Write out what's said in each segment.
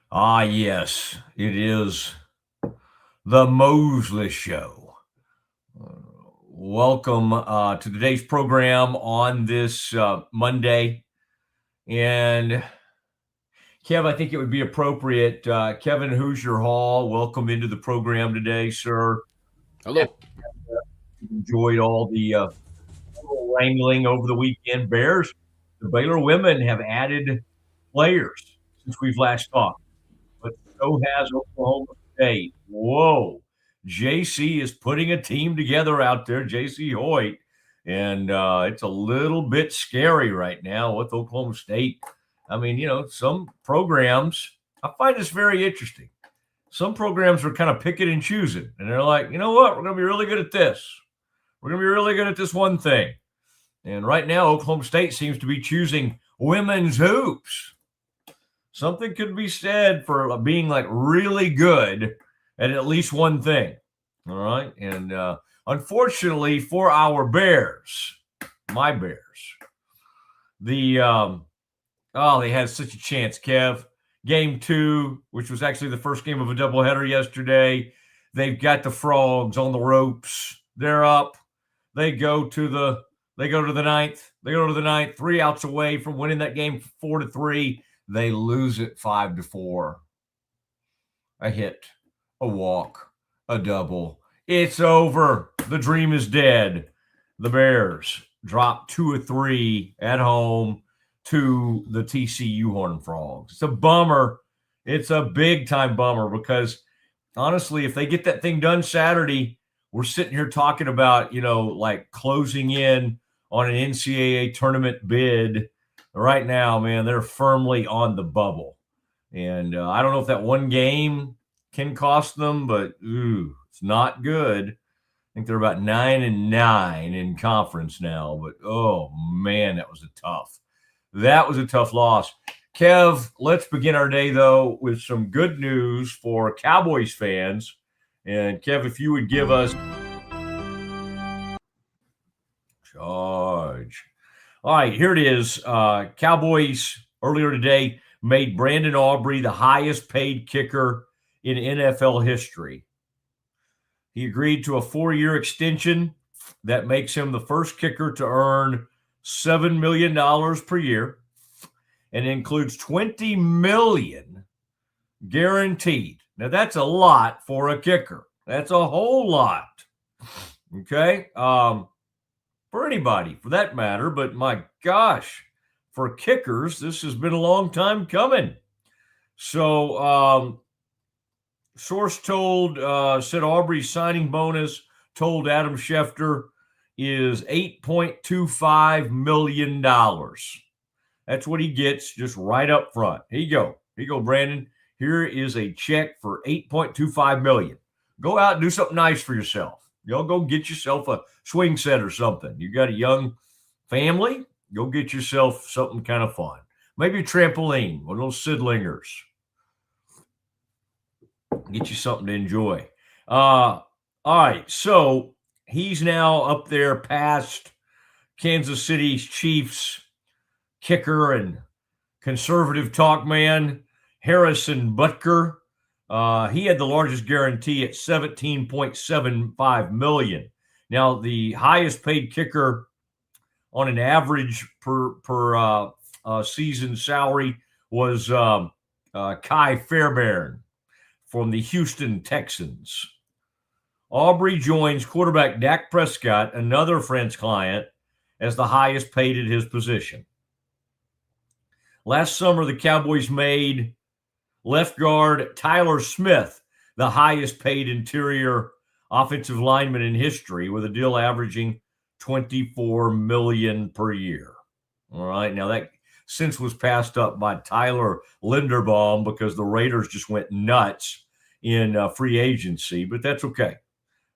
Ah, yes, it is the Mosley Show. Welcome to today's program on this Monday. And Kev, I think it would be appropriate. Kevin Hoosier Hall, welcome into the program today, sir. Hello. Enjoyed all the wrangling over the weekend. Bears, the Baylor women have added players since we've last talked, but so has Oklahoma State. Whoa. JC is putting a team together out there, JC Hoyt, and it's a little bit scary right now with Oklahoma State. I mean, you know, some programs, I find this very interesting. Some programs are kind of picking and choosing, and they're like, you know what, we're going to be really good at this. We're going to be really good at this one thing. And right now, Oklahoma State seems to be choosing women's hoops. Something could be said for being like really good at least one thing. All right. And unfortunately for our Bears, my Bears, they had such a chance, Kev. Game 2, which was actually the first game of a doubleheader yesterday. They've got the Frogs on the ropes. They're up. They go to the ninth. They go to the ninth, 3 outs away from winning that game 4-3. They lose it 5-4. A hit, a walk, a double. It's over. The dream is dead. The Bears drop 2 of 3 at home to the TCU Horned Frogs. It's a bummer. It's a big-time bummer because, honestly, if they get that thing done Saturday, we're sitting here talking about, you know, like closing in on an NCAA tournament bid. Right now, man, they're firmly on the bubble. And I don't know if that one game can cost them, but it's not good. I think they're about 9-9 in conference now. But, oh, man, that was a tough loss. Kev, let's begin our day, though, with some good news for Cowboys fans. And, Kev, if you would give us charge. All right, here it is. Cowboys earlier today made Brandon Aubrey the highest paid kicker in NFL history. He agreed to a 4-year extension that makes him the first kicker to earn $7 million per year and includes $20 million guaranteed. Now, that's a lot for a kicker. That's a whole lot. Okay? For anybody, for that matter, but my gosh, for kickers, this has been a long time coming. So, source said Aubrey's signing bonus told Adam Schefter is $8.25 million. That's what he gets just right up front. Here you go, Brandon. Here is a check for $8.25 million. Go out and do something nice for yourself. Y'all go get yourself a swing set or something. You got a young family, go get yourself something kind of fun. Maybe a trampoline, one of those Sidlingers. Get you something to enjoy. All right, so he's now up there past Kansas City's Chiefs kicker and conservative talk man, Harrison Butker. He had the largest guarantee at $17.75 million. Now, the highest paid kicker on an average per season salary was Kai Fairbairn from the Houston Texans. Aubrey joins quarterback Dak Prescott, another French client, as the highest paid at his position. Last summer, the Cowboys made left guard Tyler Smith the highest paid interior offensive lineman in history, with a deal averaging $24 million per year. All right, now that since was passed up by Tyler Linderbaum because the Raiders just went nuts in free agency, but that's okay.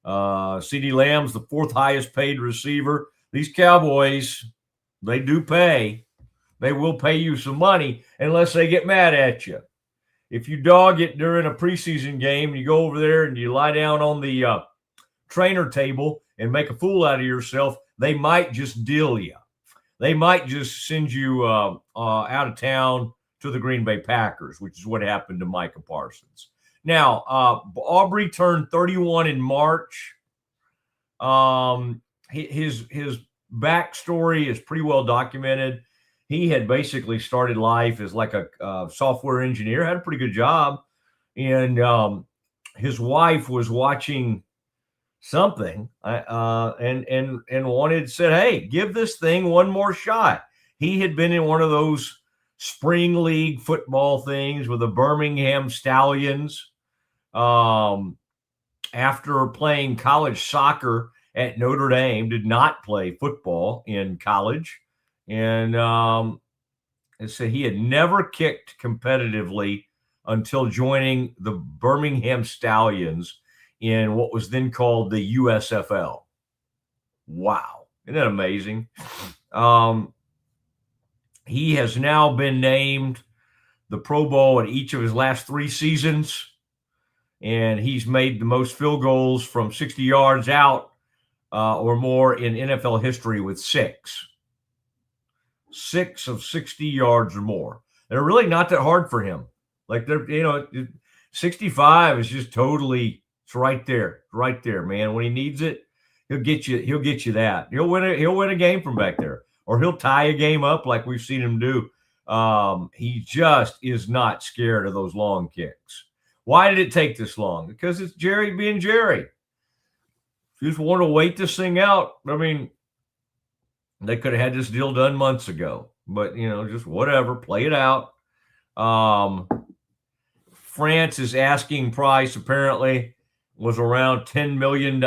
CeeDee Lamb's the 4th highest paid receiver. These Cowboys, they do pay. They will pay you some money unless they get mad at you. If you dog it during a preseason game, you go over there and you lie down on the trainer table and make a fool out of yourself, they might just deal you. They might just send you out of town to the Green Bay Packers, which is what happened to Micah Parsons. Now, Aubrey turned 31 in March. His backstory is pretty well documented. He had basically started life as like a software engineer, had a pretty good job, and his wife was watching something and said, hey, give this thing one more shot. He had been in one of those spring league football things with the Birmingham Stallions after playing college soccer at Notre Dame, did not play football in college. And so he had never kicked competitively until joining the Birmingham Stallions in what was then called the USFL. Wow. Isn't that amazing? He has now been named the Pro Bowl in each of his last 3 seasons, and he's made the most field goals from 60 yards out or more in NFL history with 6. 6 of 60 yards or more. They're really not that hard for him. Like, they're, 65 is just totally, it's right there, man. When he needs it, he'll get you that. He'll win a game from back there, or he'll tie a game up like we've seen him do. He just is not scared of those long kicks. Why did it take this long? Because it's Jerry being Jerry. If you just want to wait this thing out, I mean, they could have had this deal done months ago, but just whatever, play it out. France's asking price apparently was around $10 million.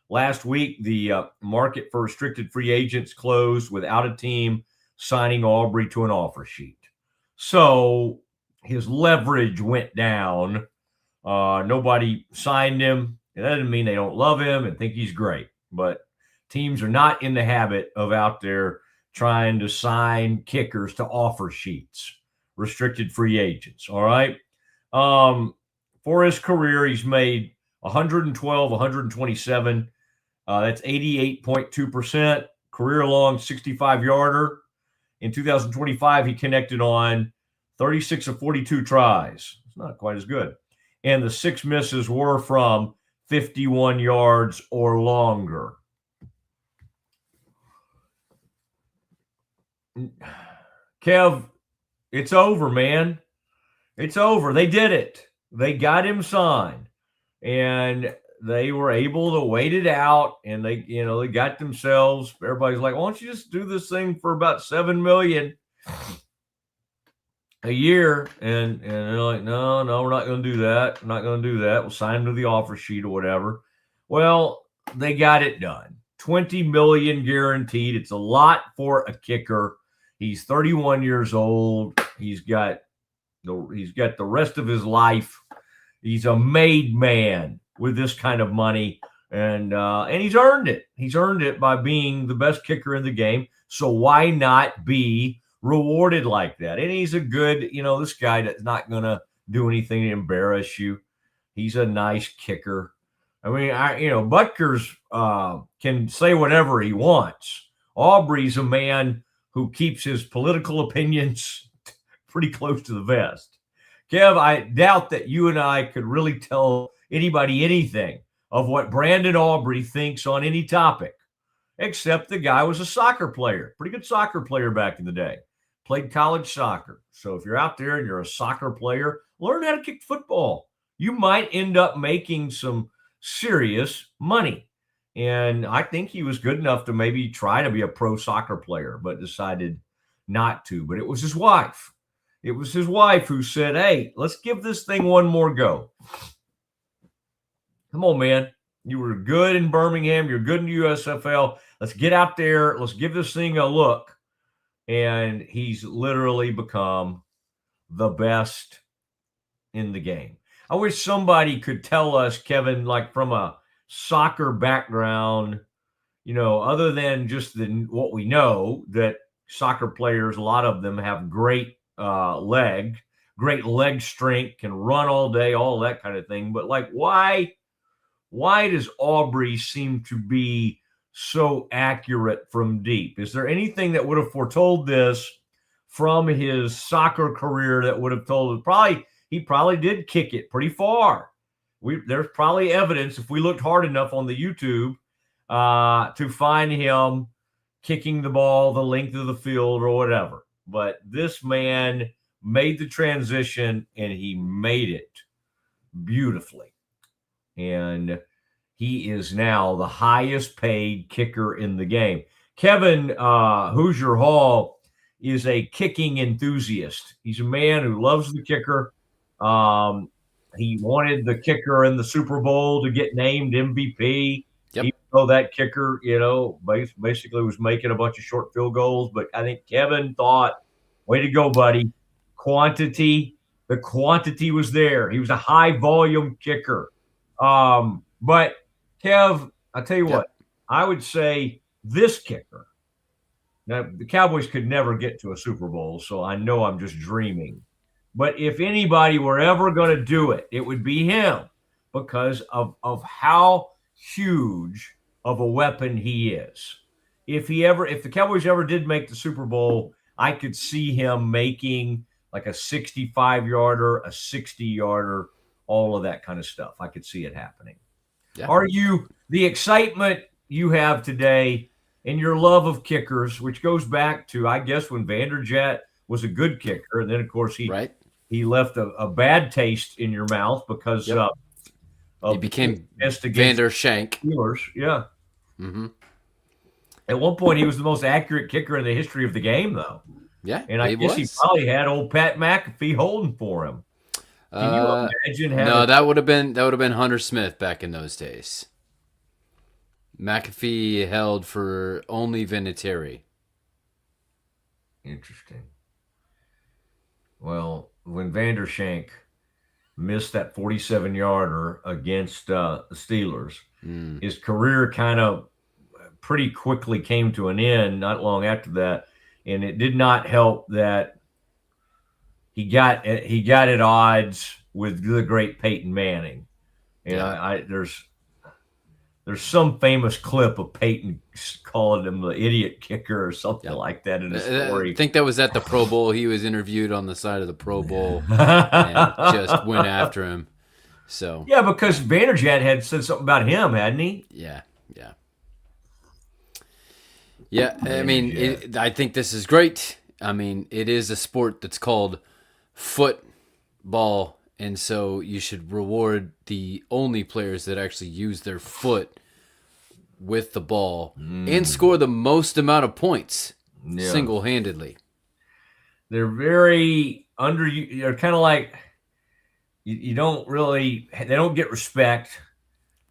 Last week, the market for restricted free agents closed without a team signing Aubrey to an offer sheet. So his leverage went down. Nobody signed him. That doesn't mean they don't love him and think he's great, but teams are not in the habit of out there trying to sign kickers to offer sheets, restricted free agents. All right. For his career, he's made 112, 127. That's 88.2%. Career long 65-yarder. In 2025, he connected on 36 of 42 tries. It's not quite as good. And the 6 misses were from 51 yards or longer. Kev, it's over, man. It's over. They did it. They got him signed, and they were able to wait it out, and they got themselves. Everybody's like, why don't you just do this thing for about $7 million a year? And they're like, no, we're not going to do that. We're not going to do that. We'll sign him to the offer sheet or whatever. Well, they got it done. $20 million guaranteed. It's a lot for a kicker. He's 31 years old. He's got the rest of his life. He's a made man with this kind of money, and he's earned it. He's earned it by being the best kicker in the game. So why not be rewarded like that? And he's a good, this guy that's not going to do anything to embarrass you. He's a nice kicker. I mean, Butker's can say whatever he wants. Aubrey's a man who keeps his political opinions pretty close to the vest. Kev, I doubt that you and I could really tell anybody anything of what Brandon Aubrey thinks on any topic, except the guy was a soccer player, pretty good soccer player back in the day, played college soccer. So if you're out there and you're a soccer player, learn how to kick football. You might end up making some serious money. And I think he was good enough to maybe try to be a pro soccer player, but decided not to. But it was his wife. It was his wife who said, hey, let's give this thing one more go. Come on, man. You were good in Birmingham. You're good in the USFL. Let's get out there. Let's give this thing a look. And he's literally become the best in the game. I wish somebody could tell us, Kevin, like from a soccer background, other than just what we know, that soccer players, a lot of them have great leg strength, can run all day, all that kind of thing. But like, why does Aubrey seem to be so accurate from deep? Is there anything that would have foretold this from his soccer career that would have told us he probably did kick it pretty far? There's probably evidence if we looked hard enough on the YouTube to find him kicking the ball the length of the field or whatever. But this man made the transition, and he made it beautifully. And he is now the highest paid kicker in the game. Kevin Hoosier Hall is a kicking enthusiast. He's a man who loves the kicker. He wanted the kicker in the Super Bowl to get named MVP. Yep. Even though that kicker, basically was making a bunch of short field goals. But I think Kevin thought, way to go, buddy. The quantity was there. He was a high volume kicker. But Kev, I'll tell you what, I would say this kicker. Now, the Cowboys could never get to a Super Bowl, so I know I'm just dreaming. But if anybody were ever going to do it, it would be him because of how huge of a weapon he is. If the Cowboys ever did make the Super Bowl, I could see him making like a 65-yarder, a 60-yarder, all of that kind of stuff. I could see it happening. Yeah. Are you the excitement you have today and your love of kickers, which goes back to, I guess, when Vanderjagt was a good kicker, and then of course he left a bad taste in your mouth because he became Vandershank. Steelers. Yeah. Mm-hmm. At one point, he was the most accurate kicker in the history of the game, though. Yeah, and I guess he probably had old Pat McAfee holding for him. Can you imagine? No, that would have been Hunter Smith back in those days. McAfee held for only Vinatieri. Interesting. Well, when Vandershank missed that 47-yarder against the Steelers, his career kind of pretty quickly came to an end not long after that, and it did not help that he got at odds with the great Peyton Manning. And there's some famous clip of Peyton calling him the idiot kicker or something like that in the story. I think that was at the Pro Bowl. He was interviewed on the side of the Pro Bowl and just went after him. So yeah, because Vanderjagt had said something about him, hadn't he? Yeah. I mean, I think this is great. I mean, it is a sport that's called football, and so you should reward the only players that actually use their foot with the ball and score the most amount of points single-handedly. They're very they're kind of like you don't really, they don't get respect.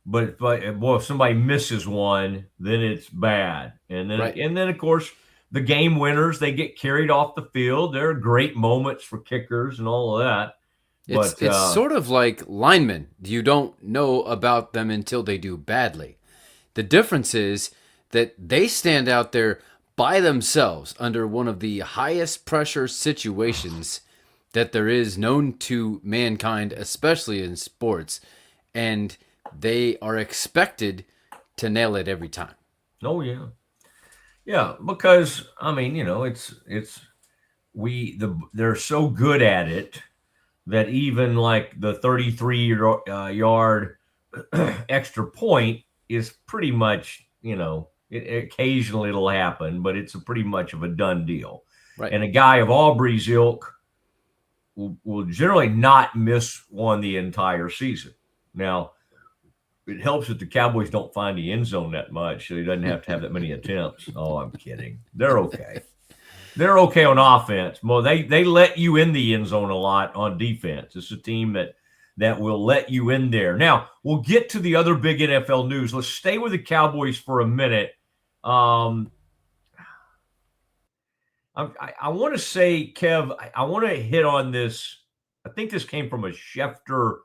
But if somebody misses one, then it's bad. And then of course the game winners, they get carried off the field. There are great moments for kickers and all of that. It's sort of like linemen. You don't know about them until they do badly. The difference is that they stand out there by themselves under one of the highest pressure situations that there is known to mankind, especially in sports, and they are expected to nail it every time. Oh yeah. Yeah, because I mean, they're so good at it that even like the 33-yard extra point is pretty much, occasionally it'll happen, but it's pretty much of a done deal. Right. And a guy of Aubrey's ilk will generally not miss one the entire season. Now, it helps that the Cowboys don't find the end zone that much, so he doesn't have to have that many attempts. Oh, I'm kidding. They're okay. They're okay on offense. Well, they let you in the end zone a lot on defense. It's a team that will let you in there. Now, we'll get to the other big NFL news. Let's stay with the Cowboys for a minute. I want to say, Kev, I want to hit on this. I think this came from a Schefter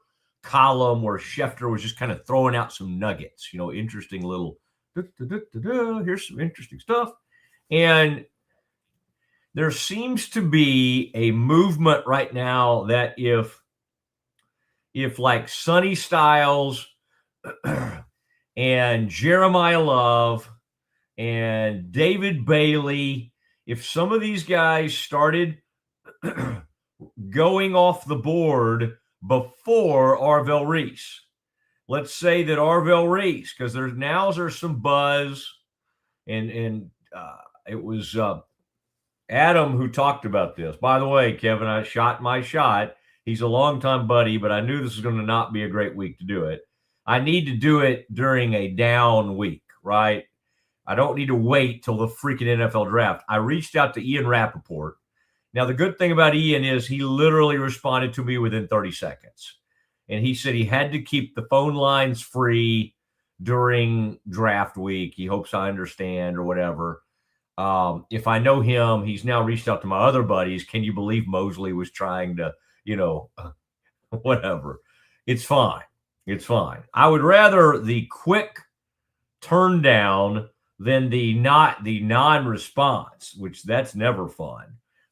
column where Schefter was just kind of throwing out some nuggets, interesting little, here's some interesting stuff. And there seems to be a movement right now that if like Sonny Styles and Jeremiah Love and David Bailey. If some of these guys started going off the board before Arvell Reese, let's say that Arvell Reese, because there's some buzz, and it was Adam who talked about this. By the way, Kevin, I shot my shot. He's a longtime buddy, but I knew this was going to not be a great week to do it. I need to do it during a down week, right? I don't need to wait till the freaking NFL draft. I reached out to Ian Rappaport. Now, the good thing about Ian is he literally responded to me within 30 seconds. And he said he had to keep the phone lines free during draft week. He hopes I understand or whatever. If I know him, he's now reached out to my other buddies. Can you believe Mosley was trying to, whatever. It's fine. It's fine. I would rather the quick turn down than the non-response, which that's never fun.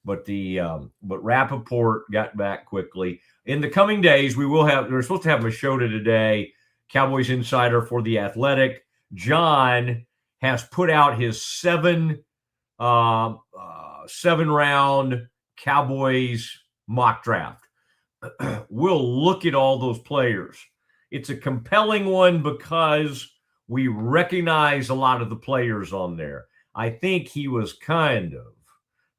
But but Rappaport got back quickly. In the coming days, we're supposed to have a show today, Cowboys Insider for The Athletic. John has put out his seven round Cowboys mock draft. We'll look at all those players. It's a compelling one because we recognize a lot of the players on there. I think he was kind of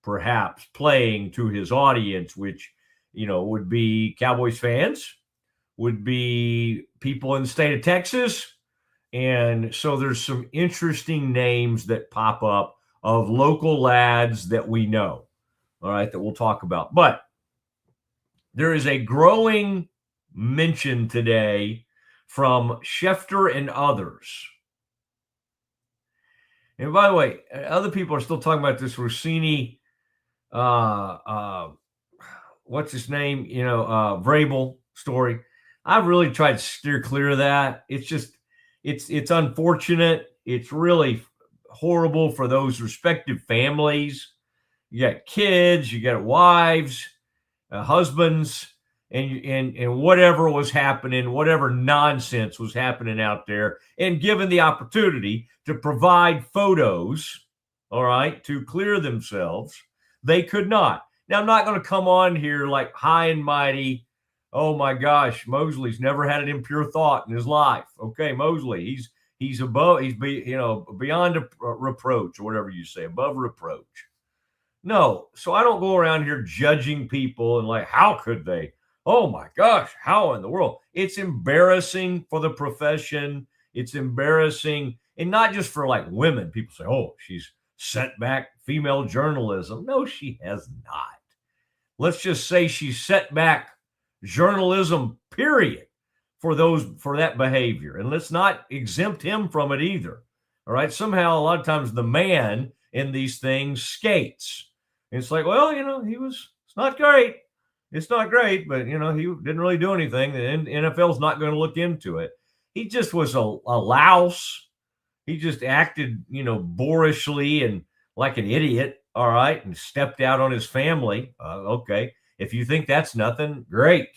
perhaps playing to his audience, which, would be Cowboys fans, would be people in the state of Texas. And so there's some interesting names that pop up of local lads that we know, all right, that we'll talk about. But there is a growing mention today from Schefter and others. And by the way, other people are still talking about this Rossini, what's his name? Vrabel story. I've really tried to steer clear of that. It's just, it's unfortunate. It's really horrible for those respective families. You got kids, you got wives, husbands, and whatever was happening, whatever nonsense was happening out there, and given the opportunity to provide photos, all right, to clear themselves, they could not. Now, I'm not going to come on here like high and mighty. Oh my gosh, Mosley's never had an impure thought in his life. Okay, Mosley, he's beyond reproach, or whatever you say, above reproach. No, so I don't go around here judging people and like, how could they? Oh my gosh, how in the world? It's embarrassing for the profession. It's embarrassing, and not just for like women. People say, oh, she's set back female journalism. No, she has not. Let's just say she's set back journalism, period, for that behavior. And let's not exempt him from it either. All right. Somehow, a lot of times the man in these things skates. And it's like, well, it's not great. It's not great, but, he didn't really do anything. The NFL's not going to look into it. He just was a louse. He just acted, boorishly and like an idiot. All right. And stepped out on his family. Okay. If you think that's nothing, great.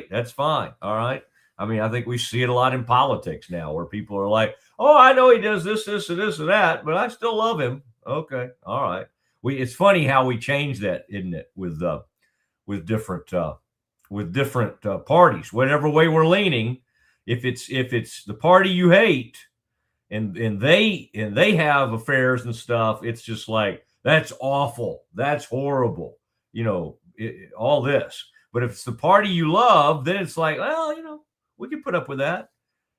That's fine. All right. I mean, I think we see it a lot in politics now where people are like, oh, I know he does this, and this, and that, but I still love him. Okay. All right. It's funny how we change that, isn't it? With different parties, whatever way we're leaning, if it's the party you hate and they have affairs and stuff, it's just like, that's awful. That's horrible. All this. But if it's the party you love, then it's like, well, we can put up with that.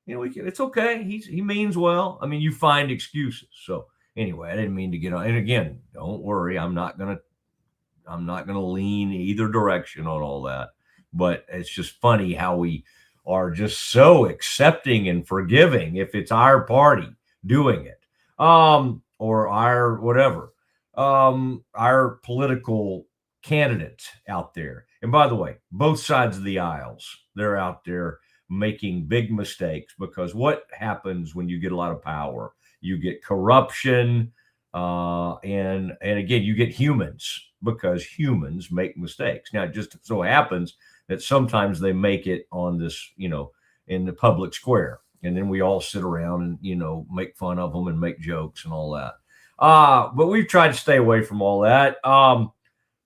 It's okay. He means well. I mean, you find excuses. So anyway, I didn't mean to get on. And again, don't worry. I'm not going to lean either direction on all that. But it's just funny how we are just so accepting and forgiving if it's our party doing it, or our whatever, our political candidates out there. And by the way, both sides of the aisles, they're out there making big mistakes, because what happens when you get a lot of power? You get corruption, and again, you get humans, because humans make mistakes. Now, it just so happens that sometimes they make it on this, in the public square. And then we all sit around and, make fun of them and make jokes and all that. But we've tried to stay away from all that. All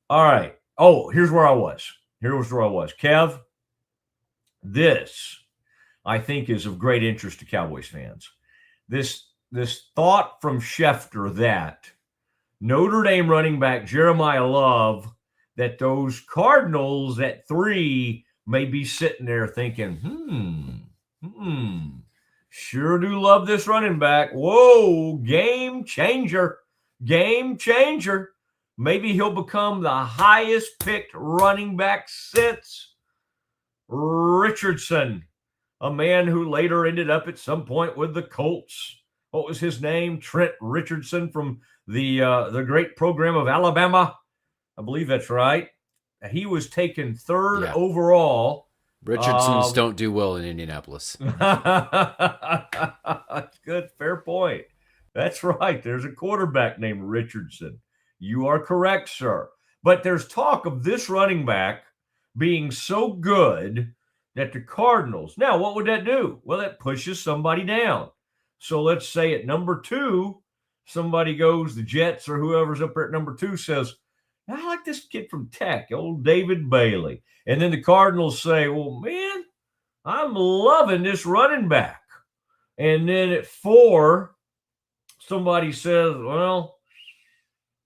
right. Oh, here's where I was. Kev, this I think is of great interest to Cowboys fans. This thought from Schefter that Notre Dame running back Jeremiah Love, that those Cardinals at 3 may be sitting there thinking, sure do love this running back. Whoa, game changer. Maybe he'll become the highest picked running back since Richardson, a man who later ended up at some point with the Colts. What was his name? Trent Richardson from the great program of Alabama. I believe that's right. He was taken 3rd overall. Richardsons don't do well in Indianapolis. Good, fair point. That's right. There's a quarterback named Richardson. You are correct, sir. But there's talk of this running back being so good that the Cardinals. Now, what would that do? Well, that pushes somebody down. So let's say at number 2, somebody goes, the Jets or whoever's up there at number 2 says, I like this kid from Tech, old David Bailey. And then the Cardinals say, well, man, I'm loving this running back. And then at 4, somebody says, well,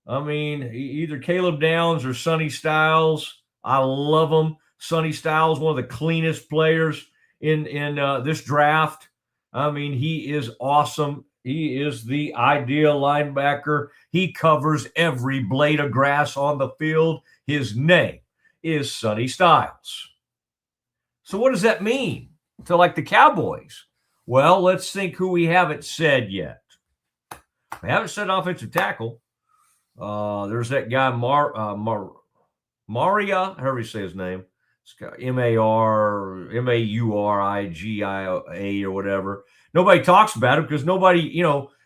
I mean, either Caleb Downs or Sonny Styles. I love him. Sonny Styles, one of the cleanest players in this draft. I mean, he is awesome. He is the ideal linebacker. He covers every blade of grass on the field. His name is Sonny Styles. So what does that mean to like the Cowboys? Well, let's think who we haven't said yet. We haven't said offensive tackle. There's that guy, Maria, however you say his name. It's got Maurigia or whatever. Nobody talks about it because nobody,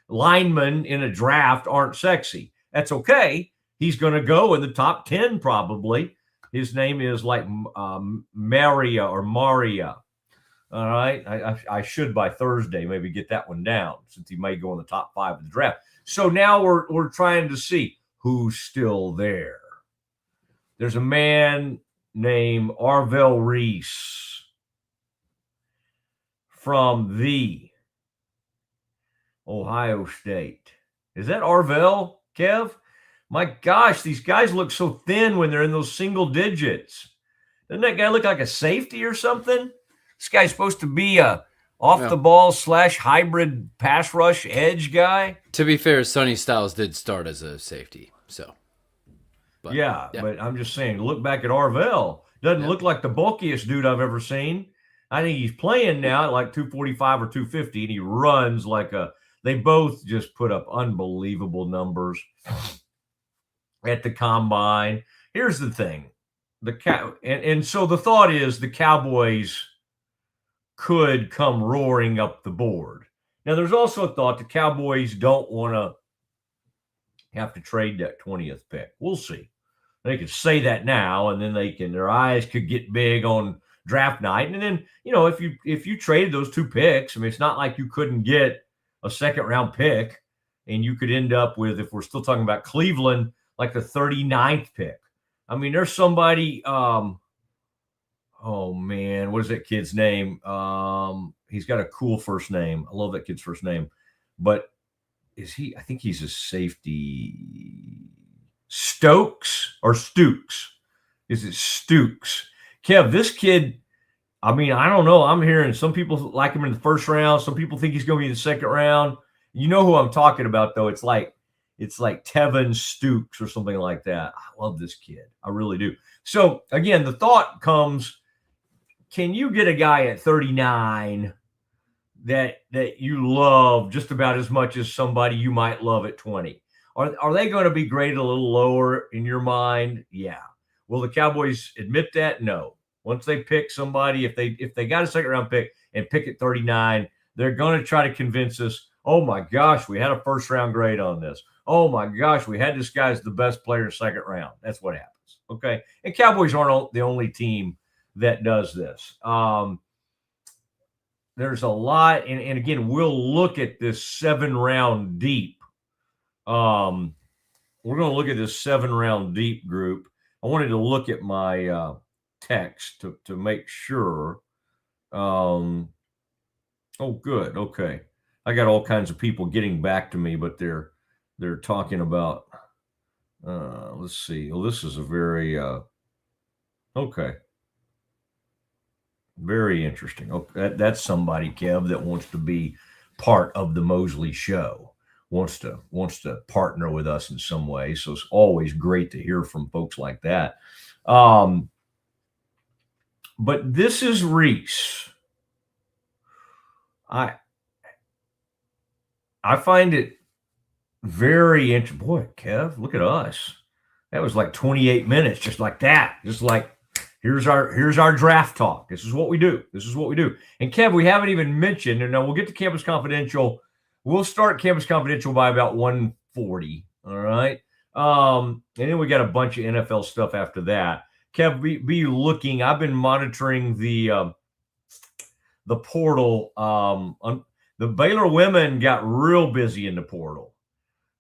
linemen in a draft aren't sexy. That's okay. He's going to go in the top 10 probably. His name is like Maria or Maria. All right. I should by Thursday maybe get that one down since he may go in the top 5 of the draft. So now we're trying to see who's still there. There's a man named Arvell Reese from the Ohio State. Is that Arvell, Kev? My gosh, these guys look so thin when they're in those single digits. Doesn't that guy look like a safety or something? This guy's supposed to be a off-the-ball / hybrid pass rush edge guy. To be fair, Sonny Styles did start as a safety, so. But I'm just saying, look back at Arvell. Doesn't look like the bulkiest dude I've ever seen. I think he's playing now at like 245 or 250, and he runs like they both just put up unbelievable numbers at the combine. Here's the thing. So the thought is the Cowboys could come roaring up the board. Now, there's also a thought the Cowboys don't want to have to trade that 20th pick. We'll see. They could say that now, and then their eyes could get big on draft night. And then, if you traded those 2 picks, I mean, it's not like you couldn't get a second-round pick, and you could end up with, if we're still talking about Cleveland, like the 39th pick. I mean, there's somebody, oh, man, what is that kid's name? He's got a cool first name. I love that kid's first name. But I think he's a safety. Stokes or Stukes? Is it Stukes? Kev, this kid, I mean, I don't know. I'm hearing some people like him in the first round. Some people think he's going to be in the second round. You know who I'm talking about, though. It's like Tevin Stukes or something like that. I love this kid. I really do. So, again, the thought comes, can you get a guy at 39 that you love just about as much as somebody you might love at 20? Are they going to be graded a little lower in your mind? Yeah. Will the Cowboys admit that? No. Once they pick somebody, if they got a second-round pick and pick at 39, they're going to try to convince us, oh, my gosh, we had a first-round grade on this. Oh, my gosh, we had this guy as the best player in the second round. That's what happens, okay? And Cowboys aren't the only team that does this. there's a lot, and again, we'll look at this 7-round deep. We're going to look at this 7-round deep group. I wanted to look at my text to make sure. Oh, good. Okay, I got all kinds of people getting back to me, but they're talking about. Let's see. Well, this is a very okay. Very interesting. Okay, that's somebody, Kev, that wants to be part of the Mosley Show, wants to partner with us in some way. So it's always great to hear from folks like that. But this is Reese. I find it very interesting. Boy, Kev, look at us. That was like 28 minutes, just like that. Just like here's our draft talk. This is what we do. This is what we do. And Kev, we haven't even mentioned, and now we'll get to Campus Confidential. We'll start Campus Confidential by about 1:40. All right. And then we got a bunch of NFL stuff after that. Kev, be looking. I've been monitoring the portal. The Baylor women got real busy in the portal.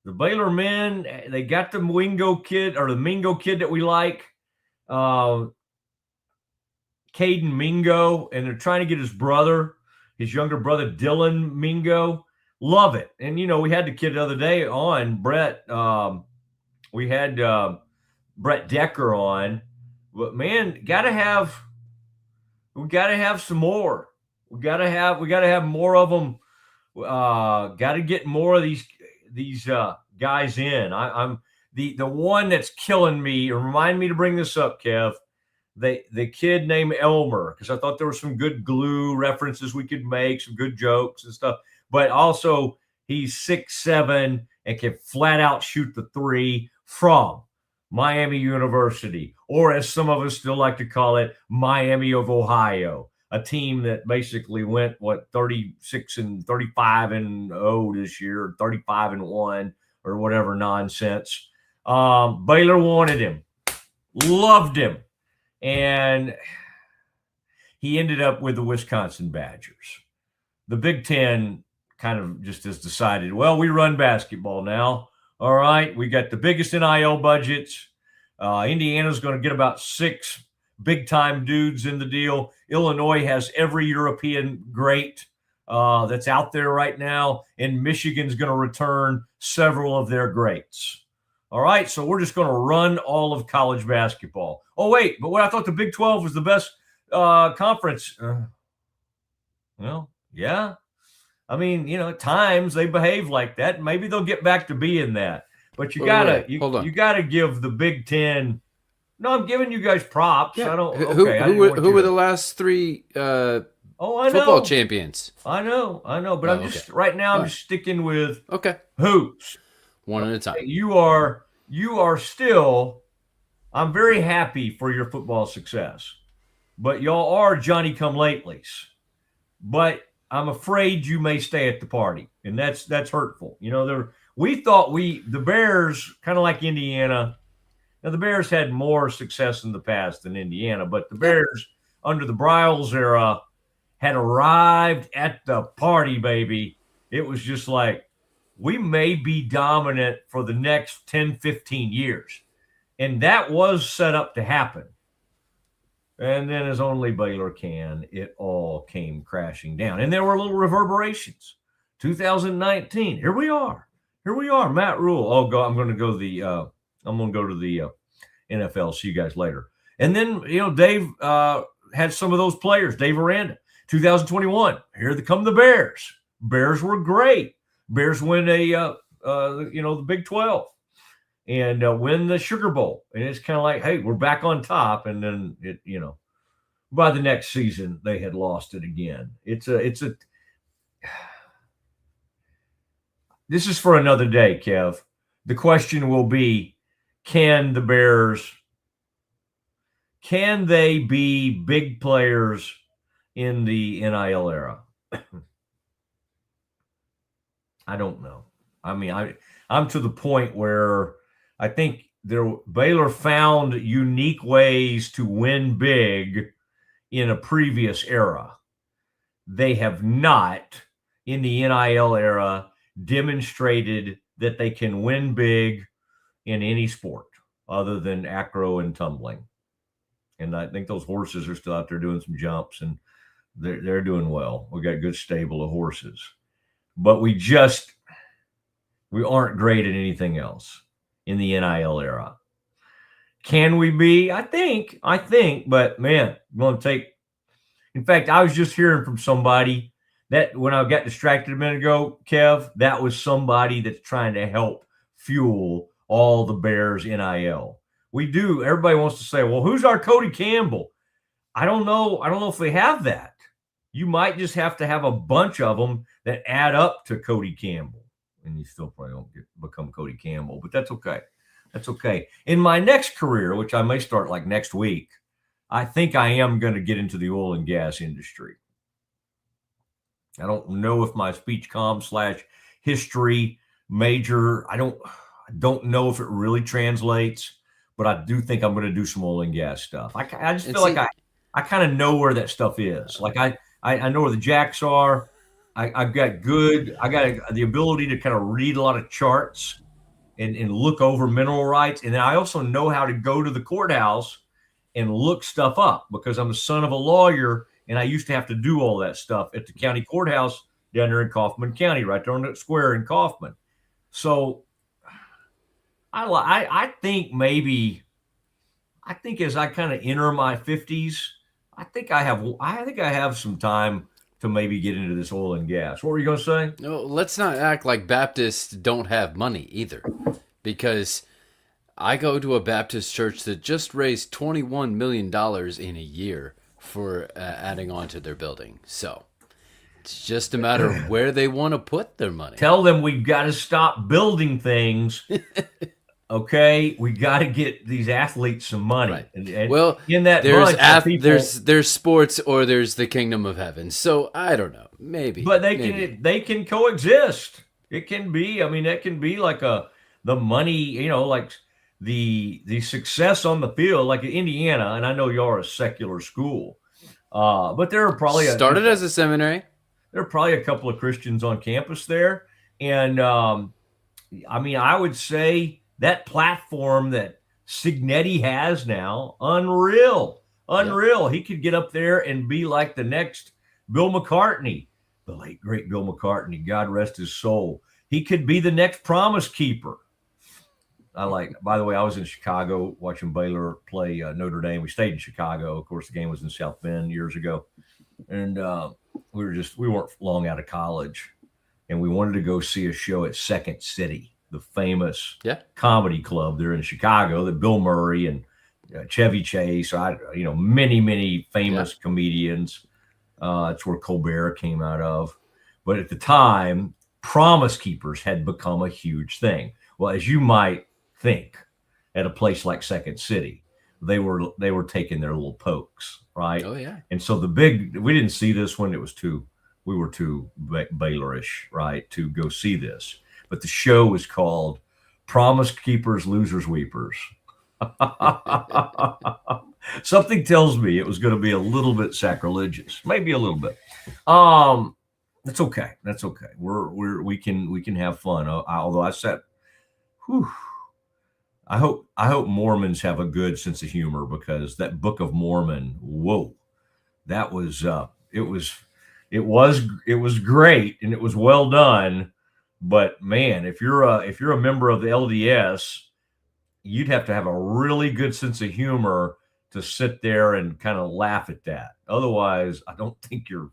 The Baylor men, they got the Mingo kid that we like. Caden Mingo, and they're trying to get his younger brother, Dylan Mingo. Love it. And, we had the kid the other day on, Brett. We had Brett Decker on. But, man, we got to have some more. We got to have more of them. Got to get more of these guys in. I'm the one that's killing me. Remind me to bring this up, Kev. The kid named Elmer, because I thought there were some good glue references we could make, some good jokes and stuff. But also, he's 6'7" and can flat out shoot the three from Miami University, or as some of us still like to call it, Miami of Ohio, a team that basically went 36 and 35 and 0 this year, 35 and 1 or whatever nonsense. Baylor wanted him, loved him. And he ended up with the Wisconsin Badgers. The Big Ten kind of just has decided, well, we run basketball now. All right, we got the biggest NIL budgets. Indiana's going to get about 6 big-time dudes in the deal. Illinois has every European great that's out there right now, and Michigan's going to return several of their greats. All right, so we're just going to run all of college basketball. Oh, wait, but I thought the Big 12 was the best conference. Well, yeah. I mean, at times they behave like that. Maybe they'll get back to being that. But you gotta give the Big Ten. No, I'm giving you guys props. Yeah. I don't. Who were the last 3 football champions? I know. But I'm just right now. I'm sticking with who's. One at a time. You are still. I'm very happy for your football success, but y'all are Johnny-come-latelys. But I'm afraid you may stay at the party, and that's hurtful. We thought the Bears, kind of like Indiana. Now the Bears had more success in the past than Indiana, but the Bears under the Brazos era had arrived at the party, baby. It was just like, we may be dominant for the next 10, 15 years. And that was set up to happen. And then, as only Baylor can, it all came crashing down. And there were little reverberations. 2019, here we are. Matt Rule. I'm going to go to the NFL. See you guys later. And then, Dave had some of those players. Dave Aranda. 2021, here come the Bears. Bears were great. Bears win the Big 12 and win the Sugar Bowl. And it's kind of like, hey, we're back on top. And then by the next season, they had lost it again. This is for another day, Kev. The question will be, can the Bears, can they be big players in the NIL era? I don't know. I mean, I'm to the point where I think Baylor found unique ways to win big in a previous era. they have not, in the NIL era, demonstrated that they can win big in any sport other than acro and tumbling. And I think those horses are still out there doing some jumps, and they're doing well. We got a good stable of horses, but we aren't great at anything else in the NIL era. Can we be? I think, but man, I'm going to take. In fact, I was just hearing from somebody that when I got distracted a minute ago, Kev, that was somebody that's trying to help fuel all the Bears NIL. We do. Everybody wants to say, well, who's our Cody Campbell? I don't know. I don't know if they have that. You might just have to have a bunch of them that add up to Cody Campbell. And you still probably don't become Cody Campbell, but that's okay. That's okay. In my next career, which I may start like next week, I think I am going to get into the oil and gas industry. I don't know if my speech comm / history major, I don't know if it really translates, but I do think I'm going to do some oil and gas stuff. I just feel like I kind of know where that stuff is. Like I know where the jacks are. I got the ability to kind of read a lot of charts and look over mineral rights. And then I also know how to go to the courthouse and look stuff up because I'm the son of a lawyer, and I used to have to do all that stuff at the county courthouse down there in Kaufman County, right there on that square in Kaufman. So I think as I kind of enter my 50s, I think I have some time to maybe get into this oil and gas. What were you going to say? No, let's not act like Baptists don't have money either, because I go to a Baptist church that just raised $21 million in a year for adding on to their building. So it's just a matter of where they want to put their money. Tell them we've got to stop building things. Okay, we got to get these athletes some money. Right. And well, in that there's sports or there's the kingdom of heaven. So I don't know, maybe. But they can coexist. It can be. I mean, that can be like the money. Like the success on the field, like in Indiana. And I know you are a secular school, but there are probably started as a seminary. There are probably a couple of Christians on campus there, and I mean, I would say that platform that Signetti has now, unreal. Yeah. He could get up there and be like the next Bill McCartney, the late, great Bill McCartney, God rest his soul. He could be the next Promise Keeper. By the way, I was in Chicago watching Baylor play Notre Dame. We stayed in Chicago. Of course, the game was in South Bend years ago. And we weren't long out of college. And we wanted to go see a show at Second City, the famous comedy club there in Chicago that Bill Murray and Chevy Chase, many famous comedians. It's where Colbert came out of. But at the time, Promise Keepers had become a huge thing. Well, as you might think, at a place like Second City, they were taking their little pokes, right? Oh yeah. And so we didn't see this when we were too Baylorish, right, to go see this. But the show was called Promise Keepers, Losers Weepers. Something tells me it was going to be a little bit sacrilegious, maybe a little bit. That's okay. That's okay. We can have fun. Although I said, I hope Mormons have a good sense of humor, because that Book of Mormon, whoa, that was it was great and it was well done. But man, if you're a member of the LDS, you'd have to have a really good sense of humor to sit there and kind of laugh at that. Otherwise, I don't think you're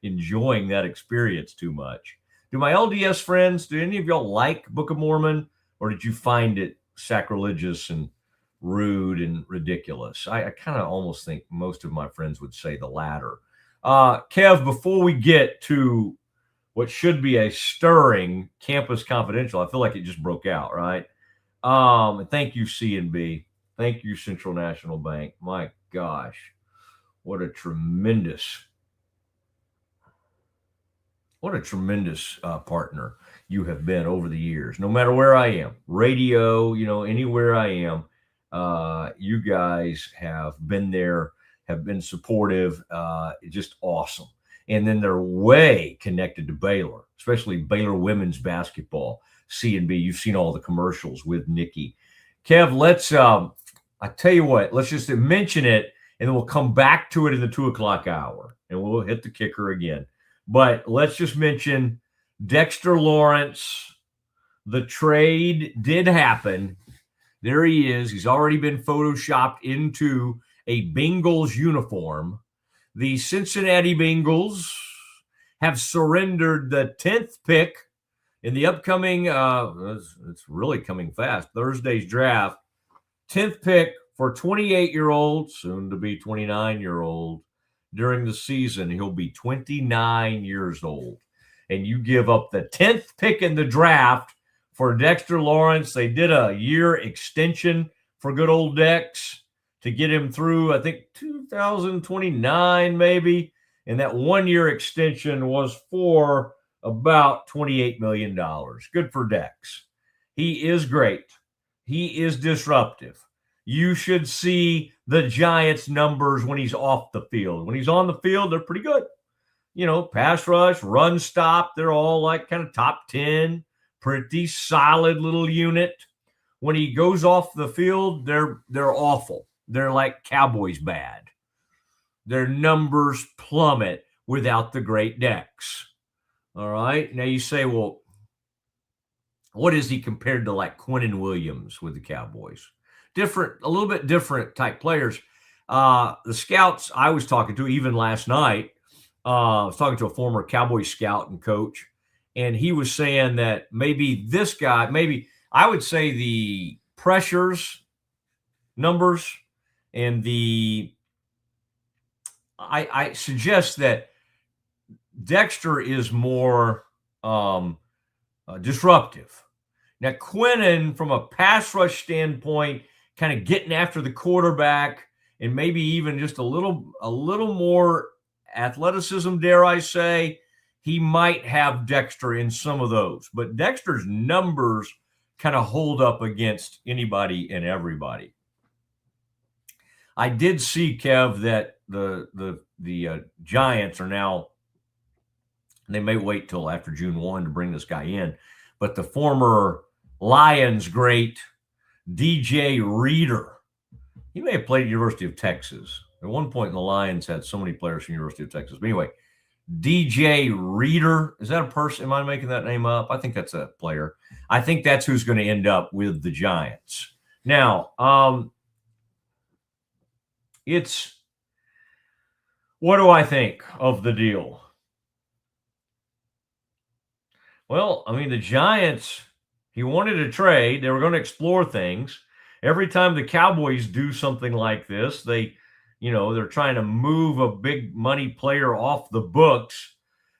enjoying that experience too much. Do my LDS friends, do any of y'all like Book of Mormon, or did you find it sacrilegious and rude and ridiculous? I kind of almost think most of my friends would say the latter. Kev, before we get to what should be a stirring Campus Confidential, I feel like it just broke out, right? And thank you, C&B. Thank you, Central National Bank. My gosh, what a tremendous partner you have been over the years. No matter where I am, radio, anywhere I am, you guys have been there, have been supportive. Just awesome. And then they're way connected to Baylor, especially Baylor women's basketball, C&B. You've seen all the commercials with Nikki. Kev, let's, I tell you what, let's just mention it, and then we'll come back to it in the 2 o'clock hour, and we'll hit the kicker again. But let's just mention Dexter Lawrence. The trade did happen. There he is. He's already been photoshopped into a Bengals uniform. The Cincinnati Bengals have surrendered the 10th pick in the upcoming, it's really coming fast, Thursday's draft. 10th pick for 28-year-old, soon to be 29-year-old. During the season, he'll be 29 years old. And you give up the 10th pick in the draft for Dexter Lawrence. They did a year extension for good old Dex to get him through, I think, 2029 maybe. And that 1-year extension was for about $28 million. Good for Dex. He is great. He is disruptive. You should see the Giants' numbers when he's off the field. When he's on the field, they're pretty good. Pass rush, run stop, they're all like kind of top 10. Pretty solid little unit. When he goes off the field, they're awful. They're like Cowboys bad. Their numbers plummet without the great Dex. All right. Now you say, well, what is he compared to like Quinnen Williams with the Cowboys? Different, a little bit different type players. The scouts I was talking to, even last night, I was talking to a former Cowboy scout and coach. And he was saying that maybe this guy, maybe I would say the pressures numbers and I suggest that Dexter is more disruptive. Now, Quinnen, from a pass rush standpoint, kind of getting after the quarterback and maybe even just a little more athleticism, dare I say, he might have Dexter in some of those. But Dexter's numbers kind of hold up against anybody and everybody. I did see, Kev, that the Giants are now, they may wait till after June 1 to bring this guy in, but the former Lions great DJ Reader, he may have played at the University of Texas. At one point, the Lions had so many players from the University of Texas. But anyway, DJ Reader, is that a person? Am I making that name up? I think that's a player. I think that's who's going to end up with the Giants. Now, what do I think of the deal? Well, I mean, the Giants, he wanted a trade. They were going to explore things. Every time the Cowboys do something like this, they're trying to move a big money player off the books.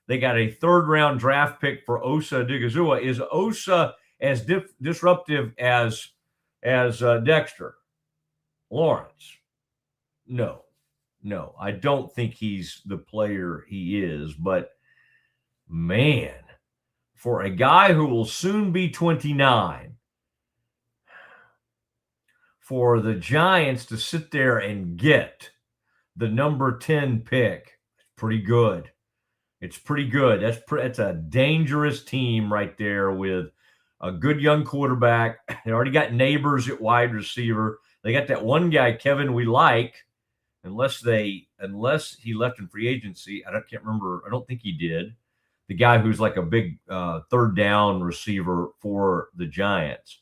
They got a 3rd-round draft pick for Osa Odighizuwa. Is Osa as disruptive as Dexter Lawrence? No, I don't think he's the player he is. But man, for a guy who will soon be 29, for the Giants to sit there and get the number 10 pick, it's pretty good. It's pretty good. That's a dangerous team right there with a good young quarterback. They already got neighbors at wide receiver. They got that one guy, Kevin, we like, unless he left in free agency. I can't remember. I don't think he did. The guy who's like a big 3rd down receiver for the Giants.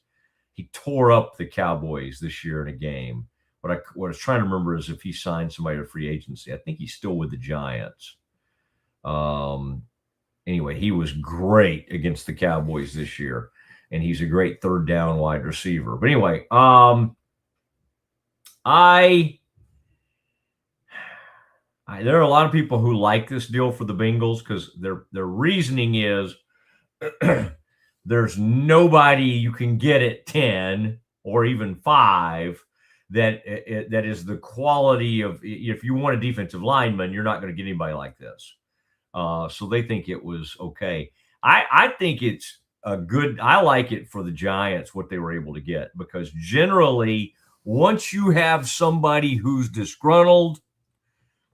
He tore up the Cowboys this year in a game. What I was trying to remember is if he signed somebody to free agency. I think he's still with the Giants. Anyway, he was great against the Cowboys this year, and he's a great 3rd down wide receiver. But anyway, there are a lot of people who like this deal for the Bengals because their reasoning is there's nobody you can get at 10 or even 5 that is the quality of, if you want a defensive lineman, you're not going to get anybody like this. So they think it was okay. I think it's I like it for the Giants, what they were able to get, because generally once you have somebody who's disgruntled,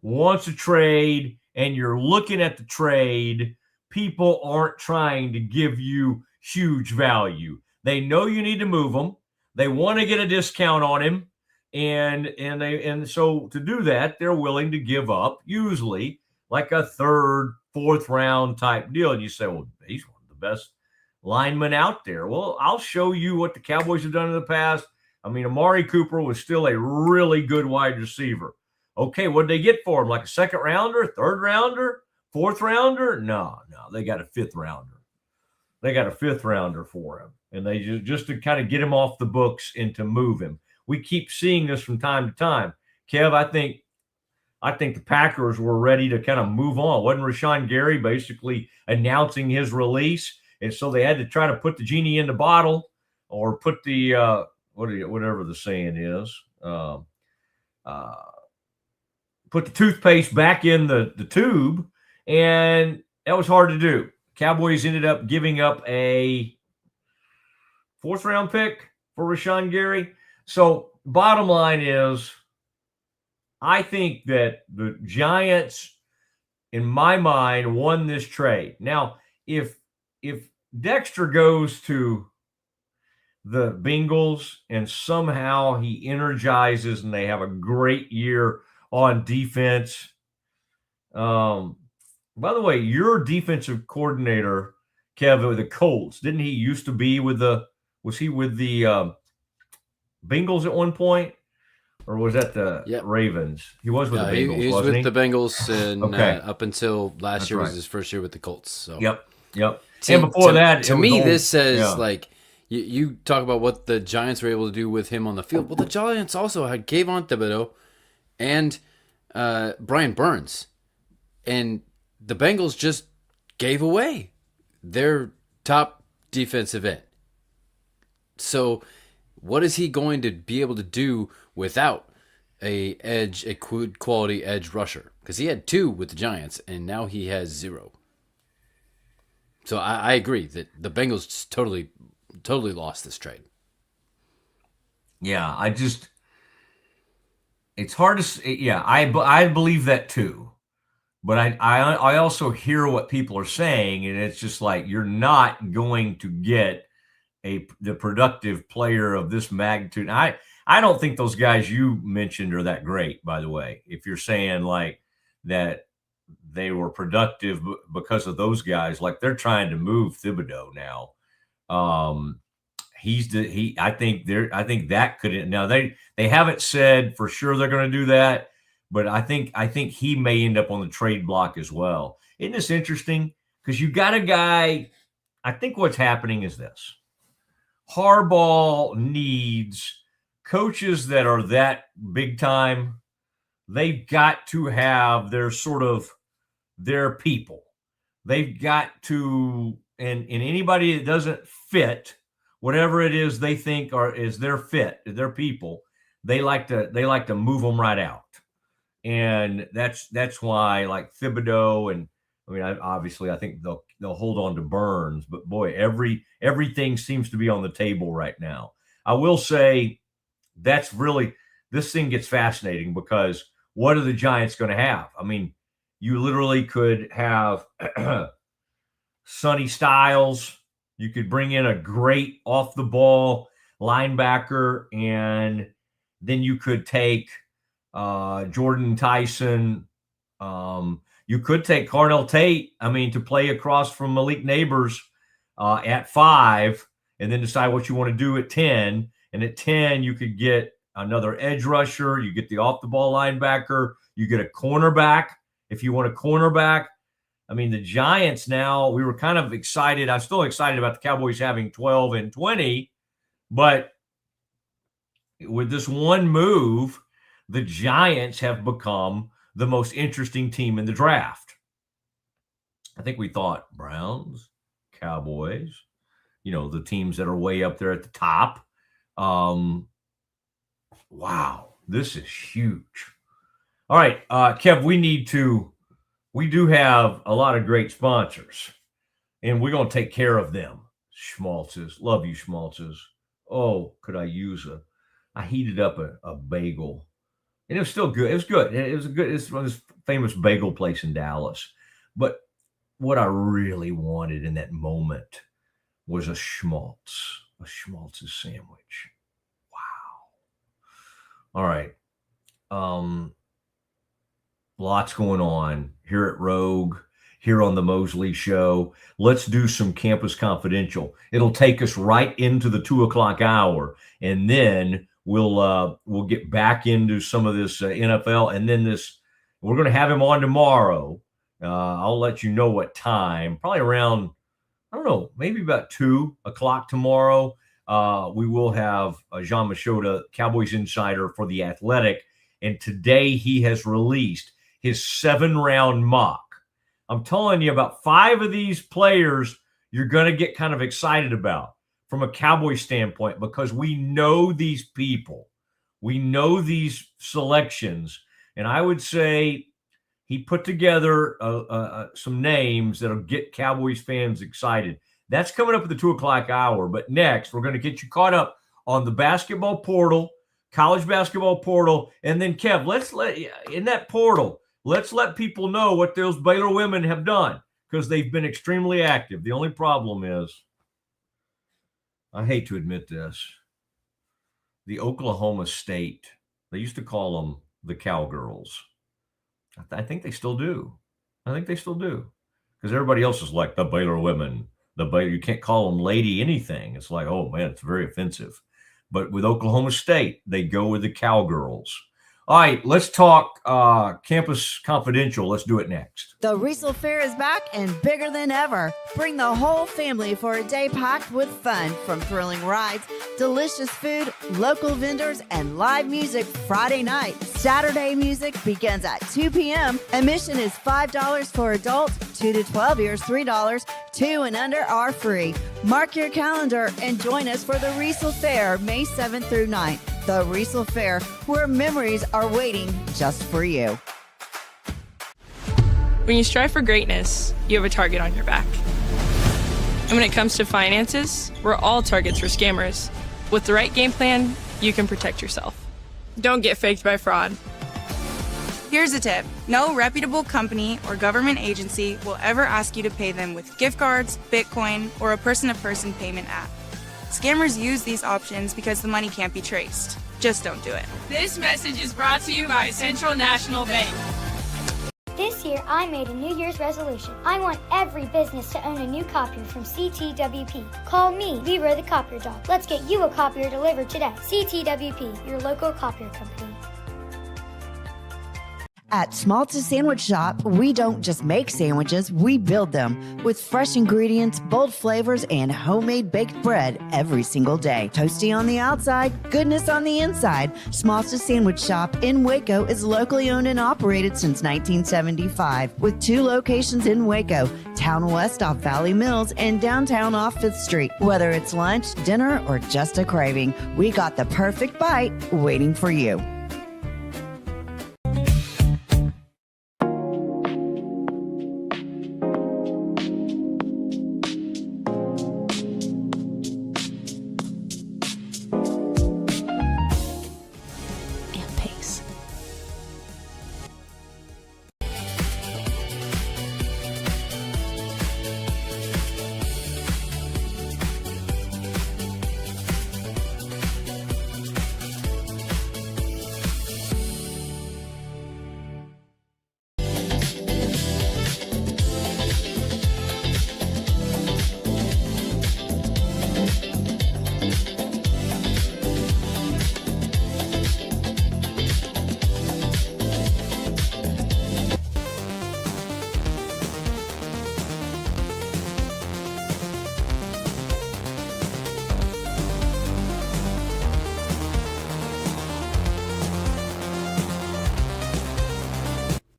wants a trade, and you're looking at the trade, people aren't trying to give you huge value. They know you need to move them. They want to get a discount on him. And so to do that, they're willing to give up usually like a third, fourth round type deal. And you say, well, he's one of the best linemen out there. Well, I'll show you what the Cowboys have done in the past. I mean, Amari Cooper was still a really good wide receiver. Okay, what did they get for him? Like a second rounder, third rounder, fourth rounder? No, they got a fifth rounder. They got a fifth rounder for him. And they just to kind of get him off the books and to move him. We keep seeing this from time to time. Kev, I think the Packers were ready to kind of move on. Wasn't Rashawn Gary basically announcing his release? And so they had to try to put the genie in the bottle or put the whatever the saying is, put the toothpaste back in the tube, and that was hard to do. Cowboys ended up giving up a fourth round pick for Rashawn Gary. So bottom line is, I think that the Giants, in my mind, won this trade. Now, if Dexter goes to the Bengals and somehow he energizes and they have a great year on defense. By the way, your defensive coordinator, Kevin, with the Colts, didn't he used to be with was he with the Bengals at one point? Or was that the Ravens? He was with the Bengals, he was wasn't with the Bengals and up until last year was his first year with the Colts. So Yep. See, and before that, to me, this says like you talk about what the Giants were able to do with him on the field. Well, the Giants also had Kayvon Thibodeau and Brian Burns, and the Bengals just gave away their top defensive end. So, what is he going to be able to do without a quality edge rusher? Because he had 2 with the Giants, and now he has 0. So I agree that the Bengals just totally lost this trade. Yeah, it's hard to say. Yeah, I believe that too. But I also hear what people are saying, and it's just like you're not going to get the productive player of this magnitude. I don't think those guys you mentioned are that great, by the way. If you're saying like that they were productive because of those guys, like they're trying to move Thibodeau now. I think that could, now they haven't said for sure they're going to do that, but I think he may end up on the trade block as well. Isn't this interesting? Because you got a guy. I think what's happening is this: Harbaugh needs coaches that are that big time. They've got to have their people. They've got to, and anybody that doesn't fit, whatever it is they think is their fit, their people, they like to move them right out. And that's why, like Thibodeau, and I mean, obviously I think they'll hold on to Burns, but boy, everything seems to be on the table right now. I will say this thing gets fascinating because what are the Giants going to have? I mean, you literally could have Sonny Styles. You could bring in a great off-the-ball linebacker, and then you could take Jordan Tyson. You could take Carnell Tate, to play across from Malik Neighbors at 5, and then decide what you want to do at 10. And at 10, you could get another edge rusher. You get the off-the-ball linebacker. You get a cornerback if you want a cornerback. I mean, the Giants now, we were kind of excited. I'm still excited about the Cowboys having 12 and 20. But with this one move, the Giants have become the most interesting team in the draft. I think we thought Browns, Cowboys, the teams that are way up there at the top. Wow, this is huge. All right, Kev, we do have a lot of great sponsors, and we're going to take care of them. Schmaltz's, love you, Schmaltz's. Oh, could I use I heated up a bagel And it was still good. It was good. It's one of this famous bagel place in Dallas. But what I really wanted in that moment was a Schmaltz's sandwich. Wow. All right. Lots going on here at Rogue, here on the Mosley Show. Let's do some Campus Confidential. It'll take us right into the 2:00 hour, and then we'll get back into some of this NFL, and then we're going to have him on tomorrow. I'll let you know what time. Probably around, I don't know, maybe about 2:00 tomorrow. We will have Jean Machota, Cowboys insider for The Athletic, and today he has released his 7-round mock. I'm telling you, about 5 of these players you're going to get kind of excited about from a Cowboy standpoint, because we know these people. We know these selections. And I would say he put together some names that'll get Cowboys fans excited. That's coming up at the 2:00 hour. But next, we're going to get you caught up on the basketball portal, college basketball portal. And then, Kev, in that portal, let's let people know what those Baylor women have done, because they've been extremely active. The only problem is, I hate to admit this, the Oklahoma State, they used to call them the Cowgirls. I think they still do. Because everybody else is like the Baylor women. You can't call them lady anything. It's like, oh, man, it's very offensive. But with Oklahoma State, they go with the Cowgirls. All right, let's talk Campus Confidential. Let's do it next. The Riesel Fair is back and bigger than ever. Bring the whole family for a day packed with fun, from thrilling rides, delicious food, local vendors, and live music Friday night. Saturday music begins at 2 p.m. Admission is $5 for adults, 2 to 12 years, $3. 2 and under are free. Mark your calendar and join us for the Riesel Fair, May 7th through 9th. The Riesel Fair, where memories are waiting just for you. When you strive for greatness, you have a target on your back. And when it comes to finances, we're all targets for scammers. With the right game plan, you can protect yourself. Don't get faked by fraud. Here's a tip. No reputable company or government agency will ever ask you to pay them with gift cards, Bitcoin, or a person-to-person payment app. Scammers use these options because the money can't be traced. Just don't do it. This message is brought to you by Central National Bank. This year, I made a New Year's resolution. I want every business to own a new copier from CTWP. Call me, Leroy the Copier Dog. Let's get you a copier delivered today. CTWP, your local copier company. At Schmaltz's Sandwich Shop, we don't just make sandwiches, we build them with fresh ingredients, bold flavors, and homemade baked bread every single day. Toasty on the outside, goodness on the inside. Schmaltz's Sandwich Shop in Waco is locally owned and operated since 1975, with 2 locations in Waco, Town West off Valley Mills and downtown off 5th Street. Whether it's lunch, dinner, or just a craving, we got the perfect bite waiting for you.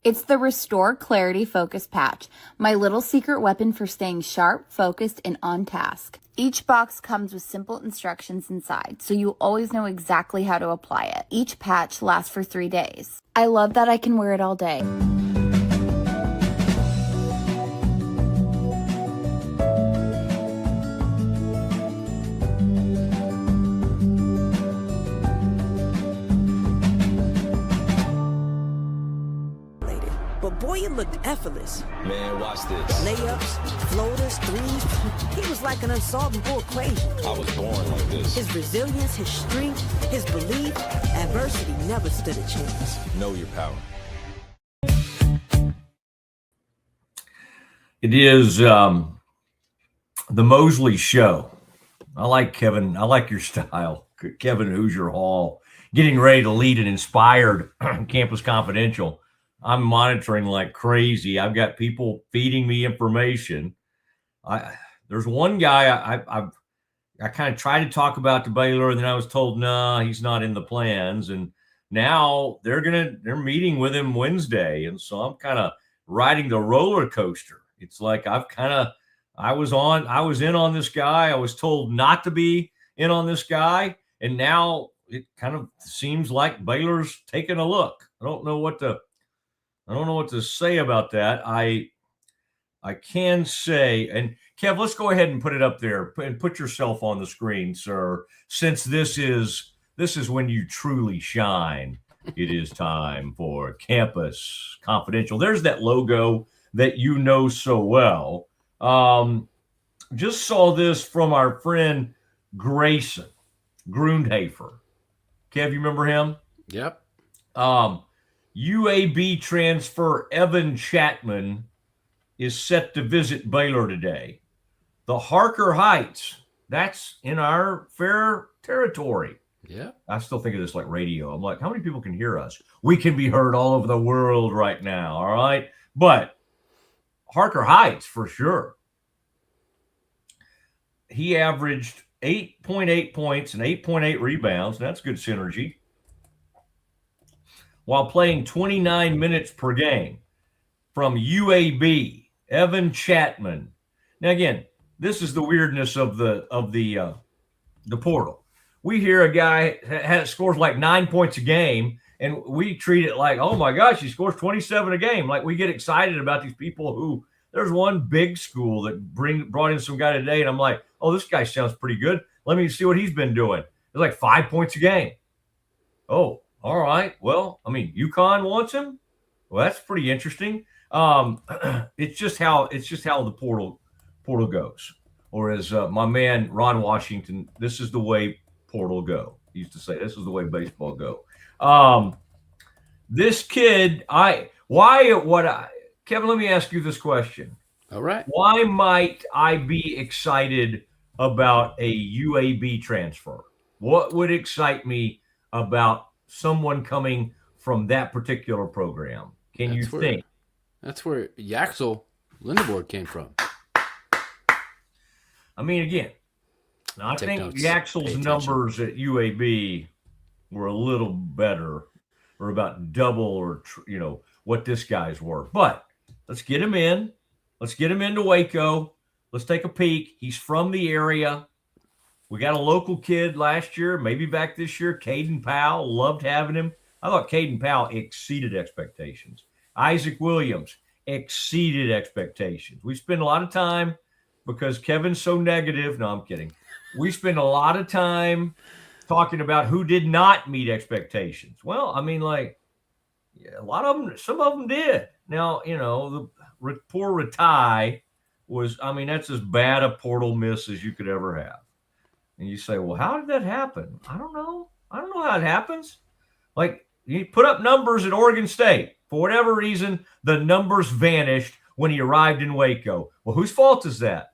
It's the Restore Clarity Focus Patch, my little secret weapon for staying sharp, focused, and on task. Each box comes with simple instructions inside, so you always know exactly how to apply it. Each patch lasts for 3 days. I love that I can wear it all day. It looked effortless. Man, watch this. Layups, floaters, threes. He was like an unsolvable equation. I was born like this. His resilience, his strength, his belief, adversity never stood a chance. Know your power. It is the Mosley Show. I like Kevin. I like your style. Kevin Hoosier Hall. Getting ready to lead an inspired Campus Confidential. I'm monitoring like crazy. I've got people feeding me information. There's one guy I kind of tried to talk about to Baylor, and then I was told, nah, he's not in the plans. And now they're meeting with him Wednesday. And so I'm kind of riding the roller coaster. It's like I was in on this guy. I was told not to be in on this guy. And now it kind of seems like Baylor's taking a look. I don't know what to say about that. I can say, and Kev, let's go ahead and put it up there and put yourself on the screen, sir. Since this is when you truly shine. It is time for Campus Confidential. There's that logo that you know so well. Just saw this from our friend Grayson Grundhafer. Kev, you remember him? Yep. UAB transfer Evan Chapman is set to visit Baylor today. The Harker Heights, that's in our fair territory. Yeah. I still think of this like radio. I'm like, how many people can hear us? We can be heard all over the world right now, all right? But Harker Heights, for sure. He averaged 8.8 points and 8.8 rebounds. That's good synergy. While playing 29 minutes per game from UAB, Evan Chapman. Now, again, this is the weirdness of the portal. We hear a guy scores like 9 points a game, and we treat it like, oh my gosh, he scores 27 a game. Like we get excited about these people who. There's one big school that brought in some guy today, and I'm like, oh, this guy sounds pretty good. Let me see what he's been doing. It's like 5 points a game. Oh, all right. Well, I mean, UConn wants him. Well, that's pretty interesting. It's just how the portal goes. Or as my man Ron Washington, this is the way portal go. He used to say, this is the way baseball go. This kid, Kevin, let me ask you this question. All right. Why might I be excited about a UAB transfer? What would excite me about someone coming from that particular program? Can you think? That's where Yaxel Lindeborg came from. I mean, again, I think Yaxel's numbers at UAB were a little better or about double or, what this guy's worth. But let's get him in. Let's get him into Waco. Let's take a peek. He's from the area. We got a local kid last year, maybe back this year, Caden Powell. Loved having him. I thought Caden Powell exceeded expectations. Isaac Williams exceeded expectations. We spend a lot of time because Kevin's so negative. No, I'm kidding. We spend a lot of time talking about who did not meet expectations. Well, I mean, a lot of them, some of them did. Now, the poor Ratai was, that's as bad a portal miss as you could ever have. And you say, well, how did that happen? I don't know how it happens. Like, you put up numbers at Oregon State. For whatever reason, the numbers vanished when he arrived in Waco. Well, whose fault is that?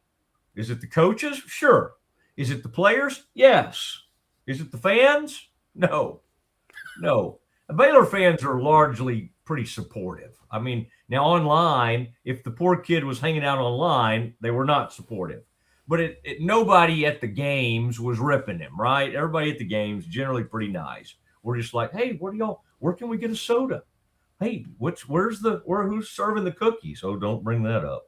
Is it the coaches? Sure. Is it the players? Yes. Is it the fans? No. Baylor fans are largely pretty supportive. I mean, now online, if the poor kid was hanging out online, they were not supportive. But nobody at the games was ripping him, right? Everybody at the games, generally pretty nice. We're just like, hey, where can we get a soda? Hey, who's serving the cookies? Oh, don't bring that up.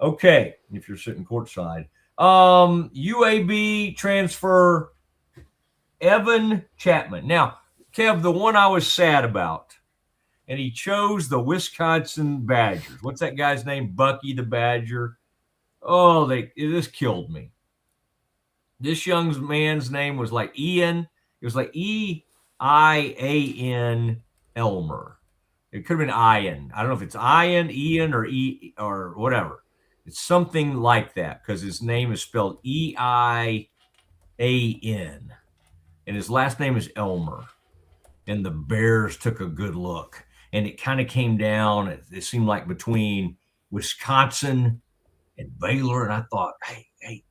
Okay, if you're sitting courtside. UAB transfer Evan Chapman. Now, Kev, the one I was sad about, and he chose the Wisconsin Badgers. What's that guy's name? Bucky the Badger. Oh, this killed me. This young man's name was like Ian. It was like E-I-A-N Elmer. It could have been Ian. I don't know if it's Ian, or E or whatever. It's something like that because his name is spelled Eian, and his last name is Elmer. And the Bears took a good look, and it kind of came down. It seemed like between Wisconsin and Baylor, and I thought, hey,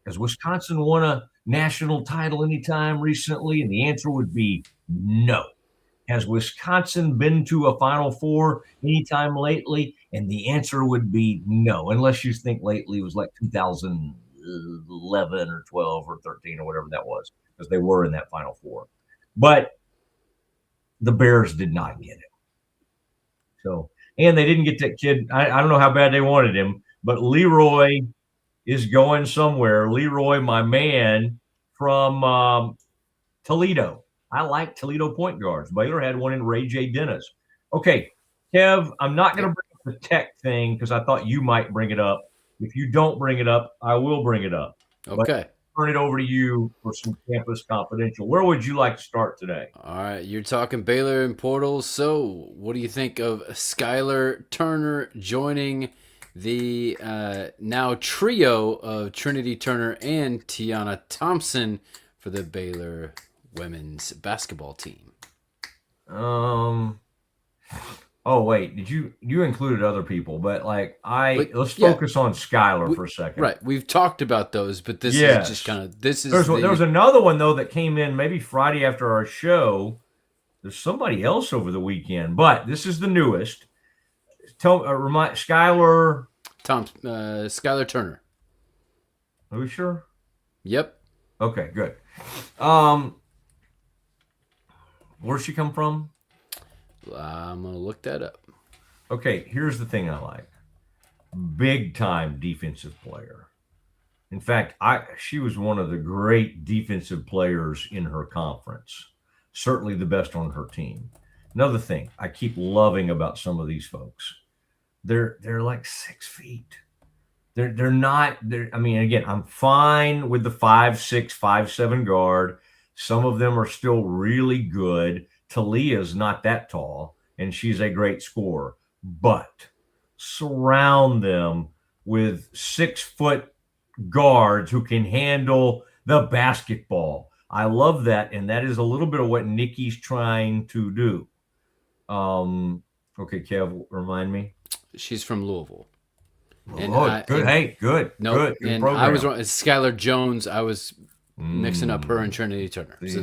has Wisconsin won a national title anytime recently? And the answer would be no. Has Wisconsin been to a Final Four anytime lately? And the answer would be no, unless you think lately was like 2011 or 12 or 13 or whatever that was, because they were in that Final Four. But the Bears did not get it. So, and they didn't get that kid. I don't know how bad they wanted him, but Leroy is going somewhere. Leroy, my man from Toledo. I like Toledo point guards. Baylor had one in Ray J. Dennis. Okay, Kev, I'm not going to bring up the tech thing because I thought you might bring it up. If you don't bring it up, I will bring it up. Okay. Turn it over to you for some Campus Confidential. Where would you like to start today? All right, you're talking Baylor and portals. So what do you think of Skylar Turner joining the now trio of Trinity Turner and Tiana Thompson for the Baylor women's basketball team? Oh wait, did you included other people? But let's focus on Skylar for a second. Right, we've talked about those, but this is just kind of there was another one though that came in maybe Friday after our show. There's somebody else over the weekend, but this is the newest. Remind Skylar Turner. Are we sure? Yep. Okay, good. Where's she come from? I'm going to look that up. Okay, here's the thing I like. Big time defensive player. In fact, she was one of the great defensive players in her conference. Certainly the best on her team. Another thing I keep loving about some of these folks. They're like 6 feet. They're not. I mean, again, I'm fine with the 5'6", 5'7" guard. Some of them are still really good. Talia's not that tall, and she's a great scorer. But surround them with 6-foot guards who can handle the basketball. I love that, and that is a little bit of what Nikki's trying to do. Okay, Kev, remind me. She's from Louisville. Good. No, and program. I was wrong. It's Skylar Jones. I was mixing up her and Trinity Turner. So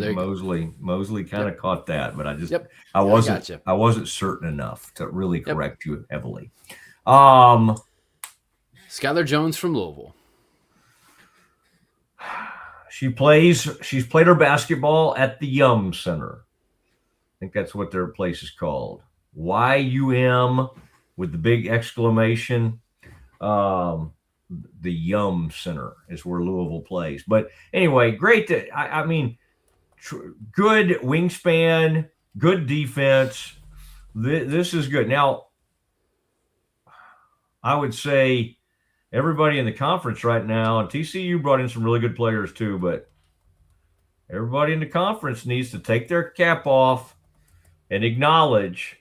Mosley kind of caught that, but I wasn't certain enough to really correct you heavily. Skylar Jones from Louisville. She's played her basketball at the Yum Center. I think that's what their place is called. YUM with the big exclamation. The Yum Center is where Louisville plays. But anyway, great. Good wingspan, good defense. This is good. Now, I would say everybody in the conference right now, and TCU brought in some really good players too, but everybody in the conference needs to take their cap off and acknowledge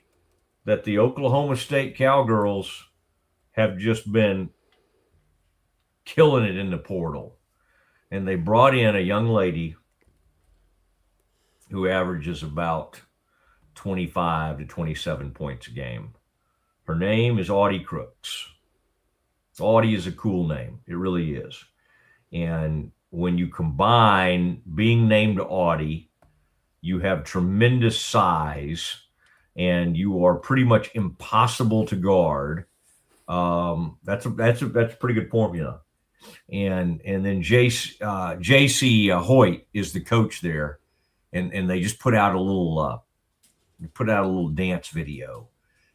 that the Oklahoma State Cowgirls have just been killing it in the portal. And they brought in a young lady who averages about 25 to 27 points a game. Her name is Audie Crooks. Audie is a cool name. It really is. And when you combine being named Audie, you have tremendous size, and you are pretty much impossible to guard. That's a pretty good formula. And then JC Hoyt is the coach there, and they just put out a little dance video,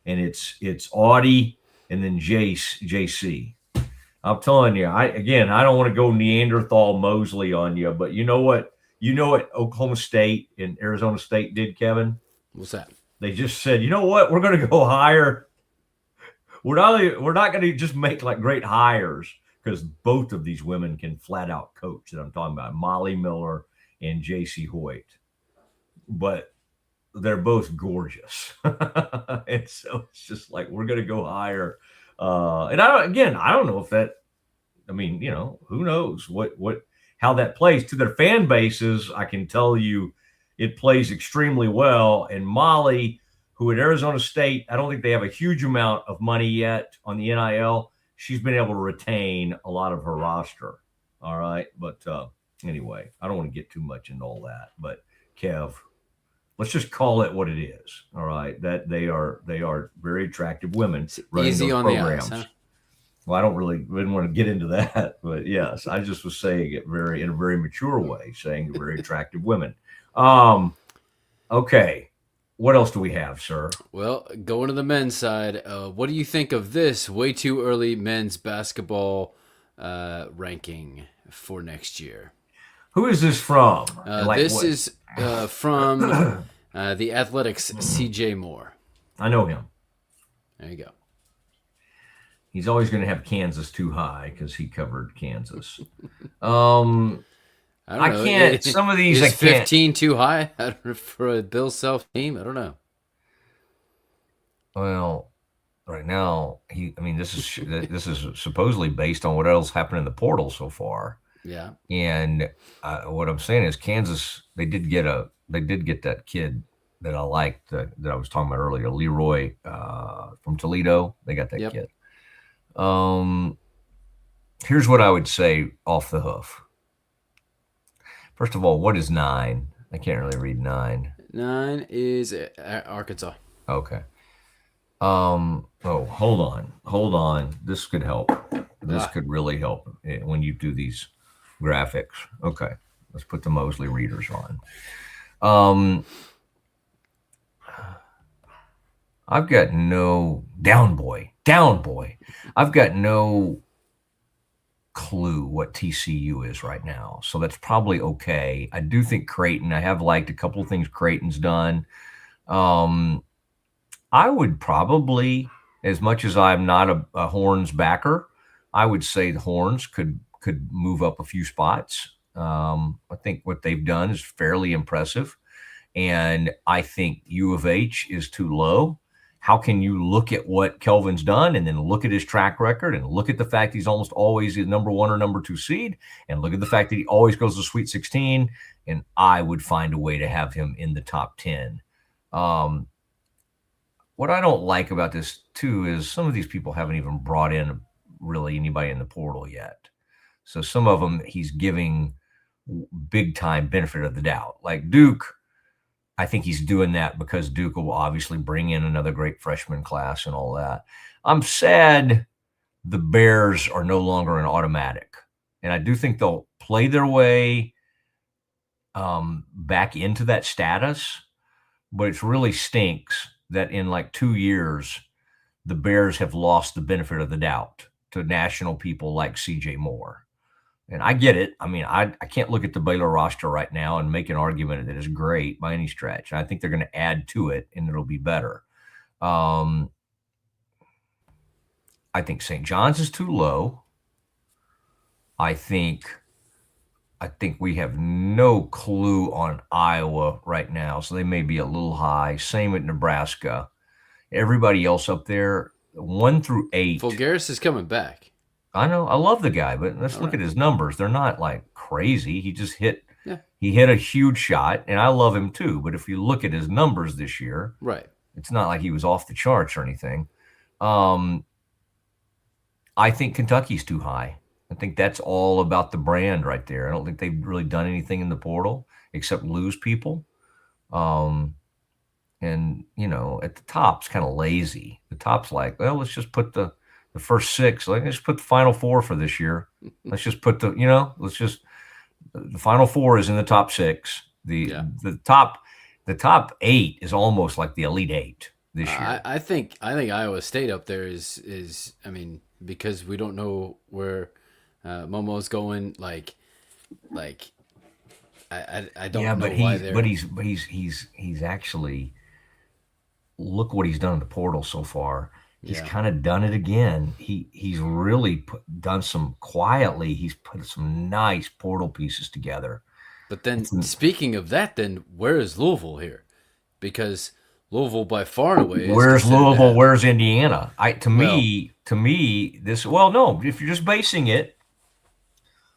and it's Audie and then JC. I'm telling you, I don't want to go Neanderthal Mosley on you, but you know what Oklahoma State and Arizona State did, Kevin? What's that? They just said, you know what, we're going to go hire. We're not going to just make like great hires, because both of these women can flat out coach that I'm talking about, Molly Miller and JC Hoyt. But they're both gorgeous. And so it's just like, we're going to go higher. And I don't know if that, I mean, who knows how that plays to their fan bases. I can tell you it plays extremely well. And Molly, who at Arizona State, I don't think they have a huge amount of money yet on the NIL. She's been able to retain a lot of her roster. All right. But anyway, I don't want to get too much into all that. But Kev, let's just call it what it is. All right. That they are very attractive women running easy those on programs. the eyes, huh? Well, I didn't want to get into that, but yes, I just was saying it in a very mature way, saying very attractive women. Okay. What else do we have, sir? Well, going to the men's side, what do you think of this way too early men's basketball ranking for next year? Who is this from? This is from the Athletics' C.J. Moore. I know him. There you go. He's always going to have Kansas too high because he covered Kansas. I can't. Some of these is I can't. 15 too high for a Bill Self team? I don't know. Well, right now this is supposedly based on what else happened in the portal so far. Yeah. And what I'm saying is Kansas, they did get that kid that I liked that I was talking about earlier, Leroy from Toledo. They got that kid. Here's what I would say off the hoof. First of all, what is 9? I can't really read 9. 9 is Arkansas. Okay. Hold on. This could help. This could really help when you do these graphics. Okay. Let's put the Mosley readers on. I've got no down boy. I've got no clue what TCU is right now. So that's probably okay. I do think Creighton, I have liked a couple of things Creighton's done. I would probably, as much as I'm not a Horns backer, I would say the Horns could move up a few spots. I think what they've done is fairly impressive. And I think U of H is too low. How can you look at what Kelvin's done and then look at his track record and look at the fact he's almost always the number 1 or number 2 seed and look at the fact that he always goes to Sweet 16? And I would find a way to have him in the top 10. What I don't like about this too is some of these people haven't even brought in really anybody in the portal yet. So some of them he's giving big time benefit of the doubt. Like Duke, I think he's doing that because Duke will obviously bring in another great freshman class and all that. I'm sad the Bears are no longer an automatic. And I do think they'll play their way back into that status. But it really stinks that in like 2 years, the Bears have lost the benefit of the doubt to national people like C.J. Moore. And I get it. I mean, I can't look at the Baylor roster right now and make an argument that is great by any stretch. I think they're going to add to it, and it'll be better. I think St. John's is too low. I think we have no clue on Iowa right now, so they may be a little high. Same with Nebraska. Everybody else up there, 1 through 8. Fulgaris is coming back. I know. I love the guy, but let's look at his numbers. They're not like crazy. He just he hit a huge shot, and I love him too. But if you look at his numbers this year, right, it's not like he was off the charts or anything. I think Kentucky's too high. I think that's all about the brand right there. I don't think they've really done anything in the portal except lose people. And, at the top's kind of lazy. The top's like, well, let's just put the first 6. Let's just put the Final 4 for this year. Let's just put the Final 4 is in the top 6. The top 8 is almost like the Elite 8 this year. I think Iowa State up there is I mean, because we don't know where Momo's going. I don't know why they're. But he's actually, look what he's done in the portal so far. He's kind of done it again. He's really done some quietly. He's put some nice portal pieces together. But then, speaking of that, then where is Louisville here? because Louisville by far and away. Where's Louisville? Where's Indiana? To me, no. If you're just basing it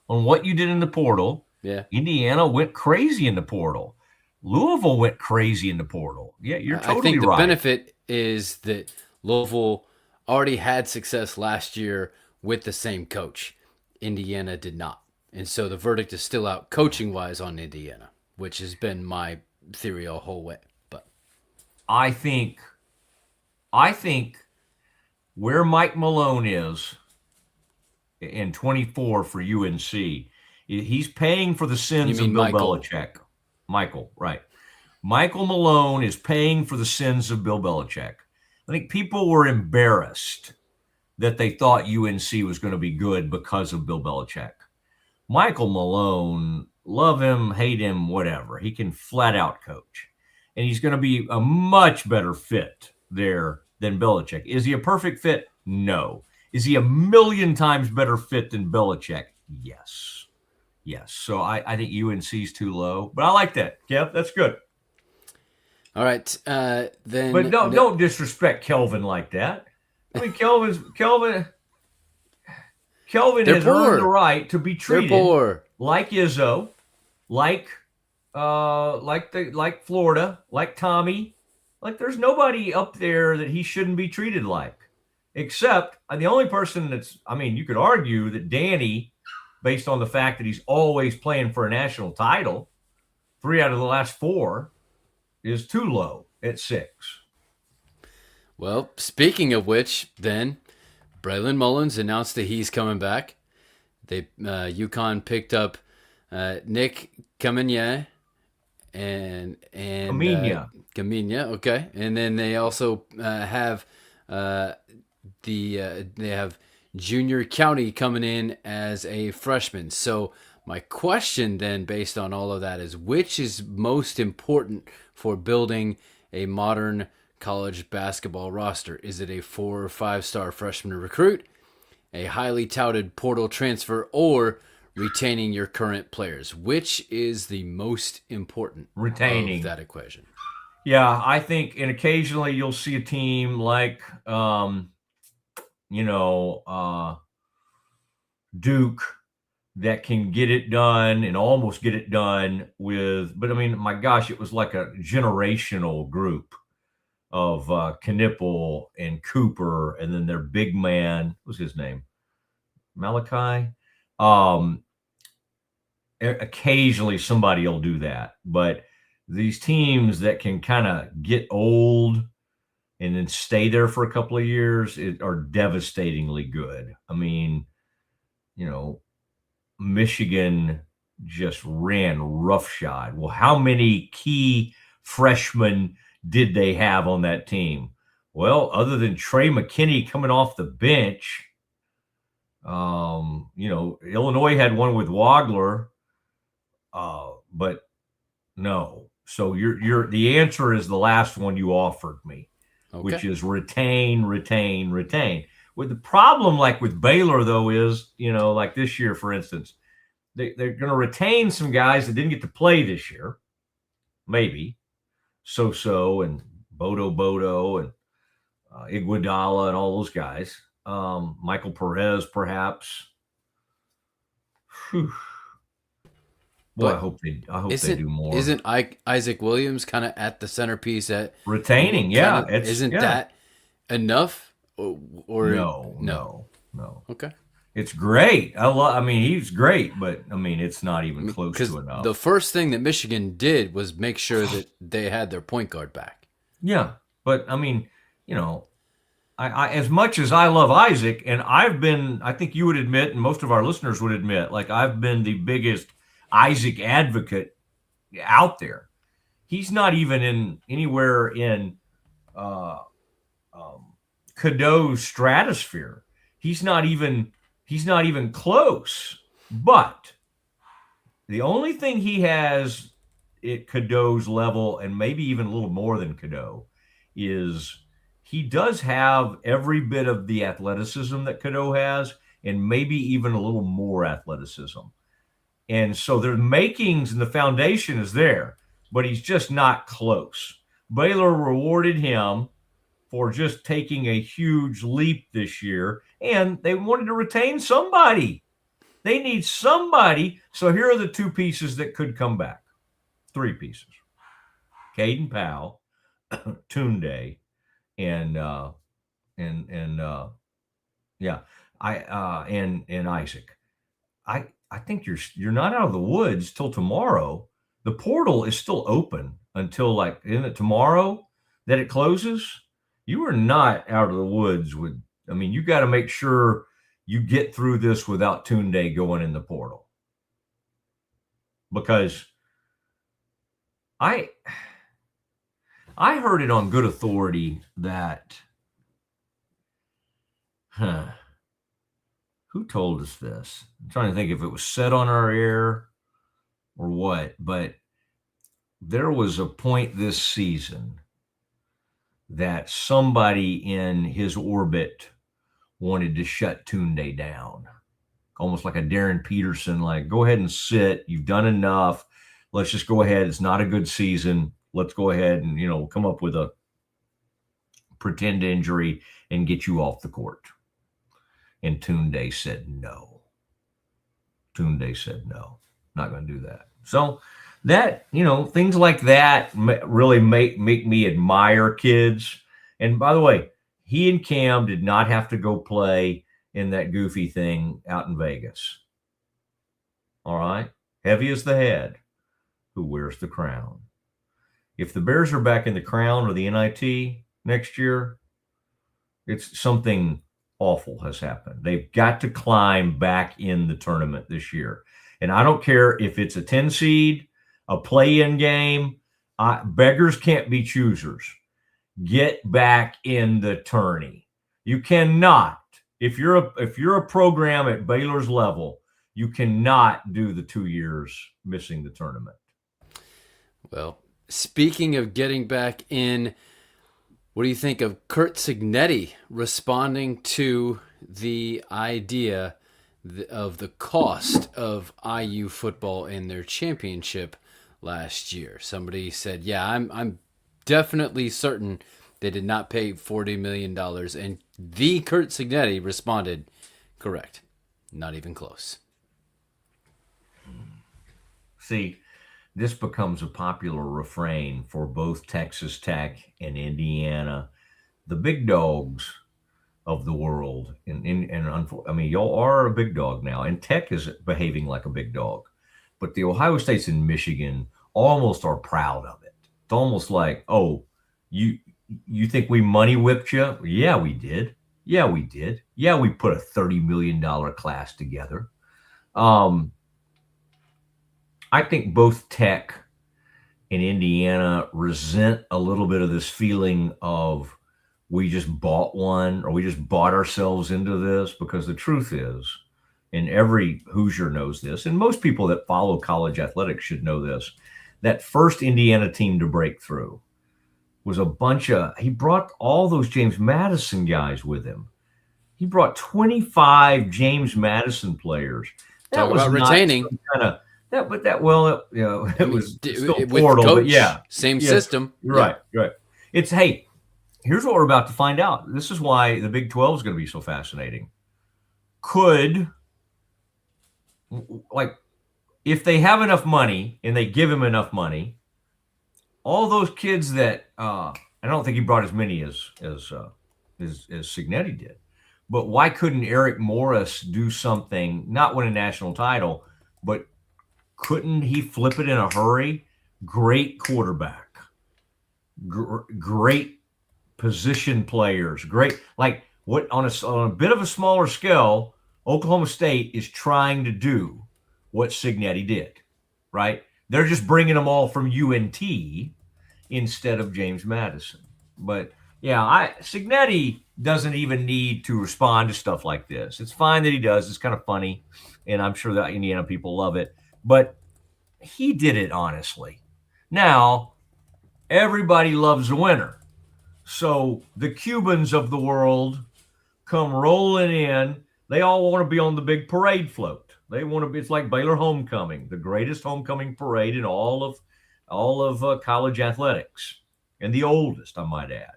on what you did in the portal, Indiana went crazy in the portal. Louisville went crazy in the portal. Yeah, you're totally right. I think the benefit is that Louisville already had success last year with the same coach. Indiana did not. And so the verdict is still out coaching-wise on Indiana, which has been my theory all whole way. But I think where Mike Malone is in 24 for UNC, he's paying for the sins of Bill Belichick. Michael, right. Michael Malone is paying for the sins of Bill Belichick. I think people were embarrassed that they thought UNC was going to be good because of Bill Belichick. Michael Malone, love him, hate him, whatever. He can flat out coach. And he's going to be a much better fit there than Belichick. Is he a perfect fit? No. Is he a million times better fit than Belichick? Yes. Yes. So I think UNC's too low. But I like that, Kev. That's good. All right. Then. But don't disrespect Kelvin like that. I mean, Kelvin has earned the right to be treated like Izzo, like Florida, like Tommy. Like there's nobody up there that he shouldn't be treated like, except the only person you could argue that Danny, based on the fact that he's always playing for a national title, 3 out of the last 4, is too low at 6. Well, speaking of which, then Braylon Mullins announced that he's coming back. They UConn picked up Nick Kamenya and Kamenya, okay, and then they also have they have Junior County coming in as a freshman. So my question then, based on all of that, is which is most important for building a modern college basketball roster? Is it a 4 or 5-star freshman recruit, a highly touted portal transfer, or retaining your current players? Which is the most important of that equation? Yeah, I think, and occasionally you'll see a team like, Duke that can get it done and almost get it done but I mean, my gosh, it was like a generational group of Knipple and Cooper, and then their big man, what was his name? Malachi? Occasionally somebody will do that, but these teams that can kind of get old and then stay there for a couple of years are devastatingly good. I mean, Michigan just ran roughshod. Well, how many key freshmen did they have on that team? Well, other than Trey McKinney coming off the bench, Illinois had one with Wagler, but no. So the answer is the last one you offered me, which is retain. With the problem, like with Baylor, though, is, like this year, for instance, they're going to retain some guys that didn't get to play this year, maybe. So and Bodo and Iguodala and all those guys. Michael Perez, perhaps. Whew. Boy, I hope they do more. Isn't Isaac Williams kind of at the centerpiece at retaining? Yeah, that enough? Or no. Okay. It's great. He's great, but it's not even close to enough. The first thing that Michigan did was make sure that they had their point guard back. Yeah, but I as much as I love Isaac, and I think you would admit, and most of our listeners would admit, like I've been the biggest Isaac advocate out there. He's not even anywhere in Cadeau's stratosphere. He's not even close. But the only thing he has at Cadeau's level, and maybe even a little more than Cadeau, is he does have every bit of the athleticism that Cadeau has, and maybe even a little more athleticism. And so the makings and the foundation is there, but he's just not close. Baylor rewarded him for just taking a huge leap this year, and they wanted to retain somebody. They need somebody. So here are the two pieces that could come back. Three pieces. Caden Powell, Tunde, and Isaac. I think you're not out of the woods till tomorrow. The portal is still open until, like, isn't it tomorrow that it closes? You are not out of the woods with. I mean, you got to make sure you get through this without Tunde going in the portal, because I heard it on good authority that who told us this? I'm trying to think if it was said on our air or what, but there was a point this season that somebody in his orbit wanted to shut Tunde down, almost like a Darren Peterson, like, go ahead and sit. You've done enough. Let's just go ahead. It's not a good season. Let's go ahead and, come up with a pretend injury and get you off the court. And Tunde said no. Tunde said no. Not going to do that. So that, things like that really make me admire kids. And by the way, he and Cam did not have to go play in that goofy thing out in Vegas. All right? Heavy is the head who wears the crown. If the Bears are back in the crown or the NIT next year, it's something awful has happened. They've got to climb back in the tournament this year. And I don't care if it's a 10 seed, a play-in game. Beggars can't be choosers. Get back in the tourney. You cannot, if you're a program at Baylor's level, you cannot do the 2 years missing the tournament. Well, speaking of getting back in, what do you think of Curt Cignetti responding to the idea of the cost of IU football in their championship last year? Somebody said, yeah, I'm definitely certain they did not pay $40 million. And the Curt Cignetti responded, correct. Not even close. See, this becomes a popular refrain for both Texas Tech and Indiana, the big dogs of the world. And I mean, y'all are a big dog now, and Tech is behaving like a big dog. But the Ohio States and Michigan almost are proud of it. It's almost like, oh, you think we money whipped you? Yeah, we did. Yeah, we did. Yeah, we put a $30 million class together. I think both Tech and Indiana resent a little bit of this feeling of we just bought one, or we just bought ourselves into this, because the truth is, and every Hoosier knows this, and most people that follow college athletics should know this, that first Indiana team to break through was he brought all those James Madison guys with him. He brought 25 James Madison players. That Talk about retaining. It was still portal, coach, but yeah. Same system. Right. It's, hey, here's what we're about to find out. This is why the Big 12 is going to be so fascinating. If they have enough money and they give him enough money, all those kids that I don't think he brought as many as Cignetti did, but why couldn't Eric Morris do something, not win a national title, but couldn't he flip it in a hurry? Great quarterback, great position players, great, like what on a bit of a smaller scale, Oklahoma State is trying to do what Cignetti did, right? They're just bringing them all from UNT instead of James Madison. But yeah, Cignetti doesn't even need to respond to stuff like this. It's fine that he does. It's kind of funny, and I'm sure that Indiana people love it. But he did it honestly. Now, everybody loves a winner. So the Cubans of the world come rolling in. They all want to be on the big parade float. They want to be. It's like Baylor homecoming, the greatest homecoming parade in all of college athletics. and the oldest, I might add.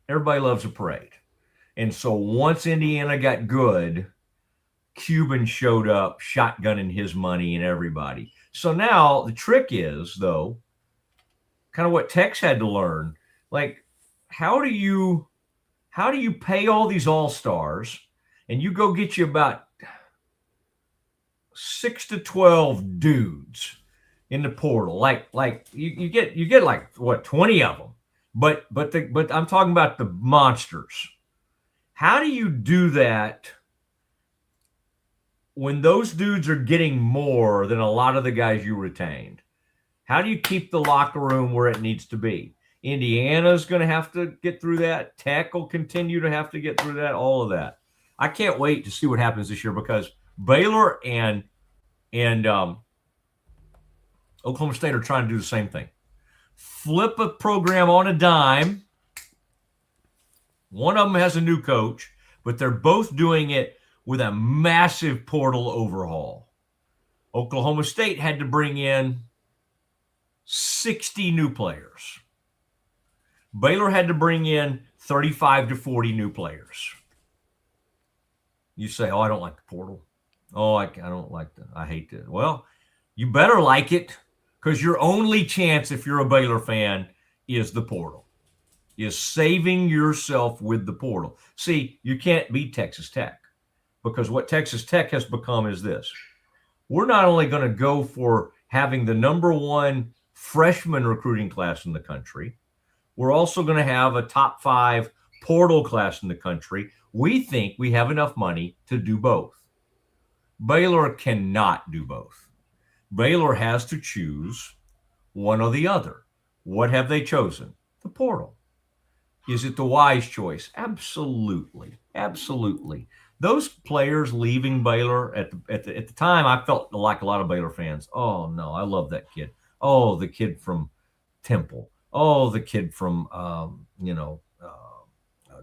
Everybody loves a parade. And so once Indiana got good, Cuban showed up shotgunning his money and everybody. So now the trick is, though, kind of what Tex had to learn. Like, how do you pay all these all-stars and you go get you about 6 to 12 dudes in the portal? Like you get like what, 20 of them. But I'm talking about the monsters. How do you do that when those dudes are getting more than a lot of the guys you retained? How do you keep the locker room where it needs to be? Indiana's going to have to get through that. Tech will continue to have to get through that, all of that. I can't wait to see what happens this year, because Baylor and Oklahoma State are trying to do the same thing. Flip a program on a dime. One of them has a new coach, but they're both doing it with a massive portal overhaul. Oklahoma State had to bring in 60 new players. Baylor had to bring in 35 to 40 new players. You say, oh, I don't like the portal. Oh, I don't like that. I hate that. Well, you better like it, because your only chance, if you're a Baylor fan, is the portal, is saving yourself with the portal. See, you can't beat Texas Tech, because what Texas Tech has become is this. We're not only going to go for having the number one freshman recruiting class in the country, we're also going to have a top 5 portal class in the country. We think we have enough money to do both. Baylor cannot do both. Baylor has to choose one or the other. What have they chosen? The portal. Is it the wise choice? Absolutely. Absolutely. Those players leaving Baylor at the time, I felt like a lot of Baylor fans. Oh, no, I love that kid. Oh, the kid from Temple. Oh, the kid from,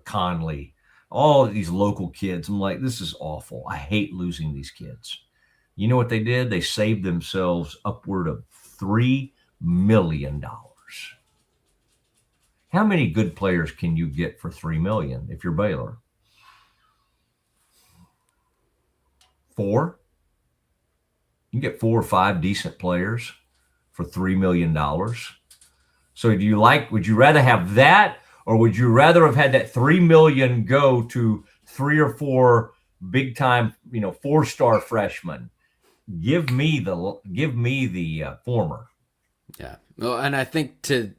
Conley. All of these local kids. I'm like, this is awful. I hate losing these kids. You know what they did? They saved themselves upward of $3 million. How many good players can you get for $3 million if you're Baylor? 4? You can get 4 or 5 decent players for $3 million. So would you rather have that, or would you rather have had that $3 million go to 3 or 4 big time, 4-star freshmen? Give me the former. Yeah. Well, and I think to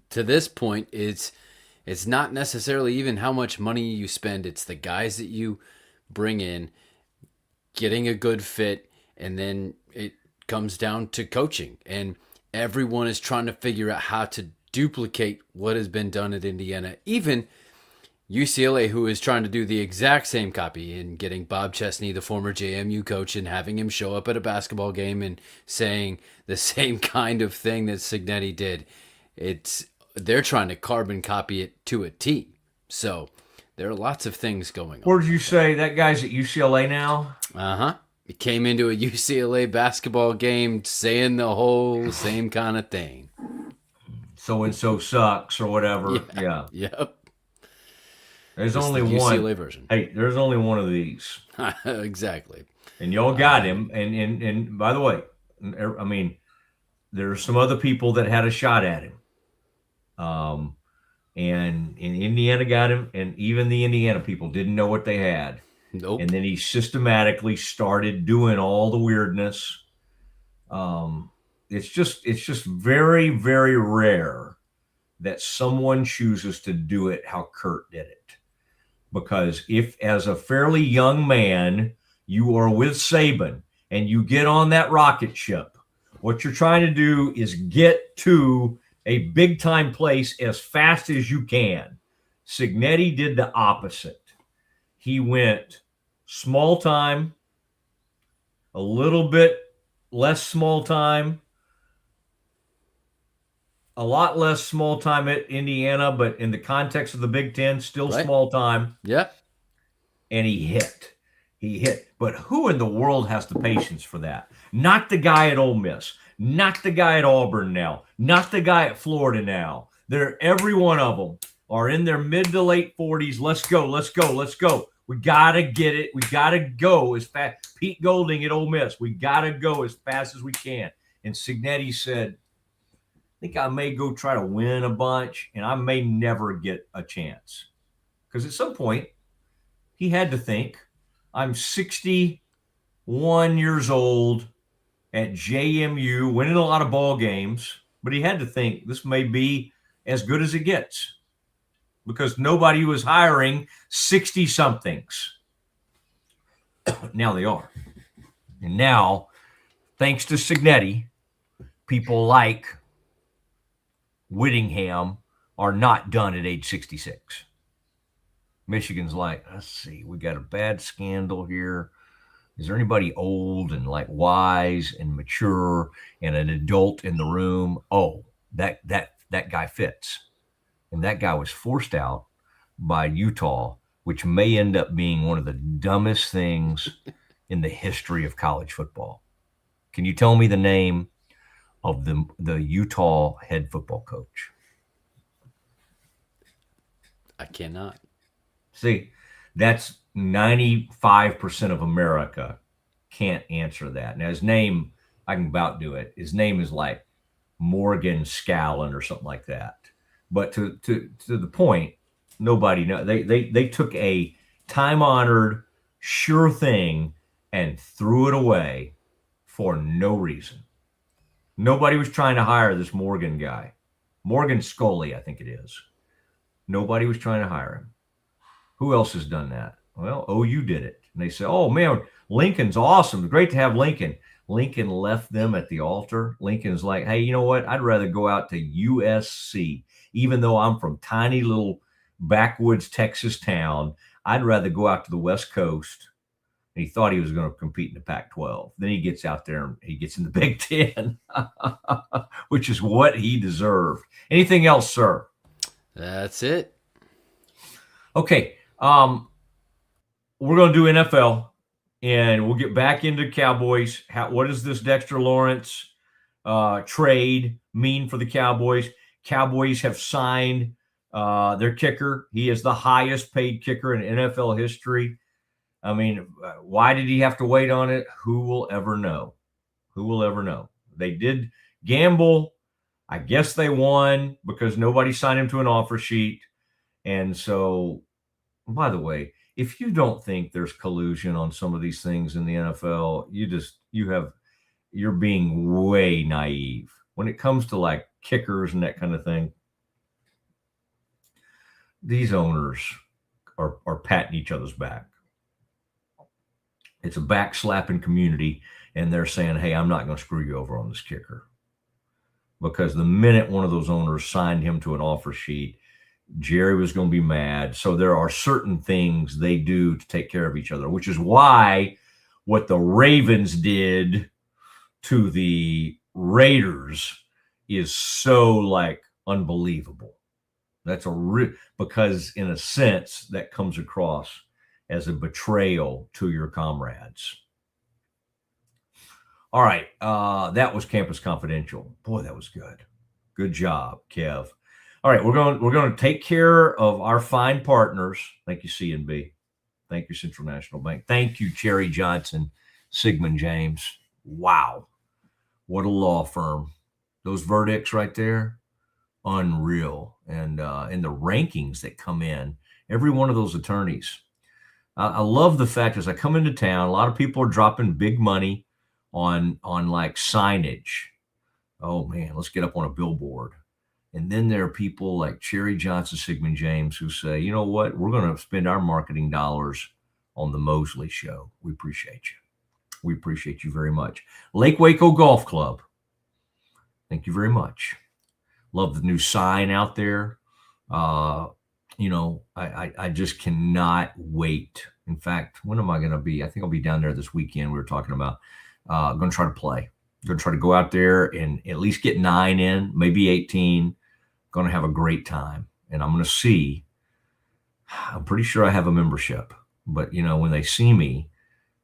this point, it's not necessarily even how much money you spend. It's the guys that you bring in, getting a good fit, and then it comes down to coaching. And everyone is trying to figure out how to duplicate what has been done at Indiana. Even UCLA, who is trying to do the exact same copy, and getting Bob Chesney, the former JMU coach, and having him show up at a basketball game and saying the same kind of thing that Signetti did. They're trying to carbon copy it to a T. So there are lots of things going on. Where'd you say that guy's at UCLA now? Uh-huh. He came into a UCLA basketball game saying the whole same kind of thing. So-and-so sucks or whatever. Yeah. Yep. There's Just only the one. UCLA version. Hey, there's only one of these. Exactly. And y'all got him. And by the way, I mean, there's some other people that had a shot at him. And Indiana got him, and even the Indiana people didn't know what they had. Nope. And then he systematically started doing all the weirdness. It's just very, very rare that someone chooses to do it how Kurt did it. Because if, as a fairly young man, you are with Saban and you get on that rocket ship, what you're trying to do is get to a big-time place as fast as you can. Signetti did the opposite. He went small time, a little bit less small time, a lot less small time at Indiana, but in the context of the Big Ten, still Right. small time. Yep. And he hit. But who in the world has the patience for that? Not the guy at Ole Miss. Not the guy at Auburn now. Not the guy at Florida now. Every one of them are in their mid to late 40s. Let's go, let's go, let's go. We got to get it. We got to go as fast. Pete Golding at Ole Miss. We got to go as fast as we can. And Signetti said, I think I may go try to win a bunch, and I may never get a chance. Because at some point, he had to think, I'm 61 years old at JMU, winning a lot of ball games, but he had to think this may be as good as it gets because nobody was hiring 60-somethings. Now they are. And now, thanks to Signetti, people like Whittingham are not done at age 66. Michigan's like, let's see, we got a bad scandal here. Is there anybody old and like wise and mature and an adult in the room? Oh, that guy fits. And that guy was forced out by Utah, which may end up being one of the dumbest things in the history of college football. Can you tell me the name of the Utah head football coach? I cannot. See, that's 95% of America can't answer that. Now, his name, I can about do it. His name is like Morgan Scallon or something like that. But to the point, nobody knows. They took a time-honored, sure thing and threw it away for no reason. Nobody was trying to hire this Morgan guy. Morgan Scully, I think it is. Nobody was trying to hire him. Who else has done that? Well, OU did it. And they said, oh, man, Lincoln's awesome. Great to have Lincoln. Lincoln left them at the altar. Lincoln's like, hey, you know what? I'd rather go out to USC. Even though I'm from tiny little backwoods Texas town, I'd rather go out to the West Coast. And he thought he was going to compete in the Pac-12. Then he gets out there and he gets in the Big Ten, which is what he deserved. Anything else, sir? That's it. Okay. We're going to do NFL, and we'll get back into Cowboys. What does this Dexter Lawrence trade mean for the Cowboys? Cowboys have signed their kicker. He is the highest paid kicker in NFL history. I mean, why did he have to wait on it? Who will ever know? Who will ever know? They did gamble. I guess they won because nobody signed him to an offer sheet. And so, by the way, if you don't think there's collusion on some of these things in the NFL, you're being way naive when it comes to like kickers and that kind of thing. These owners are patting each other's back. It's a backslapping community, and they're saying, hey, I'm not going to screw you over on this kicker. Because the minute one of those owners signed him to an offer sheet, Jerry was going to be mad. So there are certain things they do to take care of each other, which is why what the Ravens did to the Raiders is so like unbelievable. That's because in a sense that comes across as a betrayal to your comrades. All right. That was Campus Confidential. Boy, that was good. Good job, Kev. All right, we're going to take care of our fine partners. Thank you, C&B. Thank you, Central National Bank. Thank you, Cherry Johnson, Siegmund James. Wow, what a law firm! Those verdicts right there, unreal. And the rankings that come in, every one of those attorneys. I love the fact as I come into town, a lot of people are dropping big money on like signage. Oh man, let's get up on a billboard. And then there are people like Cherry Johnson, Siegmund James, who say, you know what? We're going to spend our marketing dollars on the Mosley Show. We appreciate you. We appreciate you very much. Lake Waco Golf Club. Thank you very much. Love the new sign out there. I just cannot wait. In fact, when am I going to be? I think I'll be down there this weekend. We were talking about going to try to play. Going to try to go out there and at least get 9 in, maybe 18. Going to have a great time. And I'm going to see, I'm pretty sure I have a membership. But, when they see me,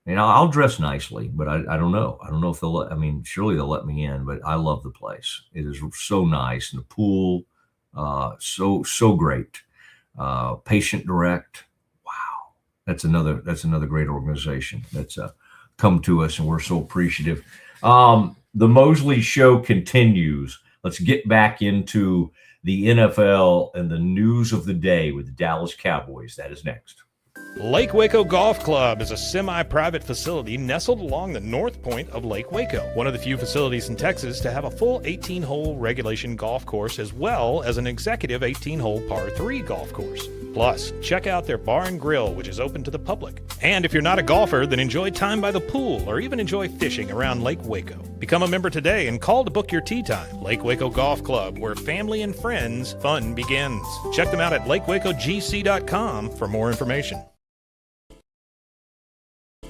And I'll dress nicely, but I don't know. I don't know if they'll let, I mean, surely they'll let me in, but I love the place. It is so nice. And the pool, so great. Patient Direct. Wow. That's another great organization that's come to us, and we're so appreciative. The Mosley Show continues. Let's get back into the NFL and the news of the day with the Dallas Cowboys. That is next. Lake Waco Golf Club is a semi-private facility nestled along the north point of Lake Waco, one of the few facilities in Texas to have a full 18-hole regulation golf course as well as an executive 18-hole par 3 golf course. Plus, check out their bar and grill, which is open to the public. And if you're not a golfer, then enjoy time by the pool or even enjoy fishing around Lake Waco. Become a member today and call to book your tee time. Lake Waco Golf Club, where family and friends fun begins. Check them out at lakewacogc.com for more information.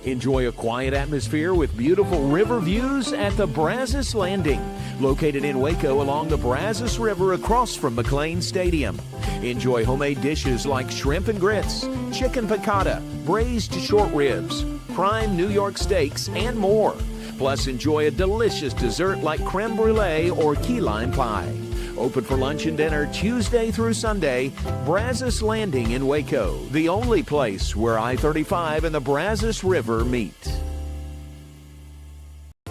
Enjoy a quiet atmosphere with beautiful river views at the Brazos Landing, located in Waco along the Brazos River across from McLean Stadium. Enjoy homemade dishes like shrimp and grits, chicken piccata, braised short ribs, prime New York steaks, and more. Plus, enjoy a delicious dessert like creme brulee or key lime pie. Open for lunch and dinner Tuesday through Sunday. Brazos Landing in Waco, the only place where I-35 and the Brazos River meet.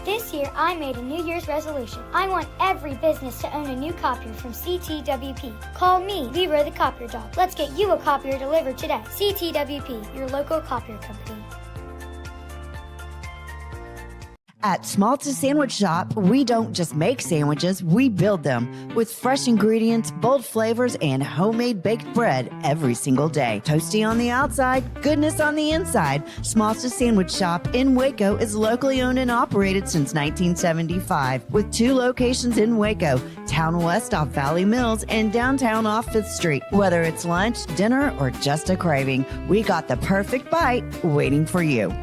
This year, I made a New Year's resolution. I want every business to own a new copier from CTWP. Call me, Leroy the Copier Dog. Let's get you a copier delivered today. CTWP, your local copier company. At Schmaltz Sandwich Shop, we don't just make sandwiches, we build them with fresh ingredients, bold flavors, and homemade baked bread every single day. Toasty on the outside, goodness on the inside. Schmaltz Sandwich Shop in Waco is locally owned and operated since 1975 with 2 locations in Waco, Town West off Valley Mills and downtown off 5th Street. Whether it's lunch, dinner, or just a craving, we got the perfect bite waiting for you.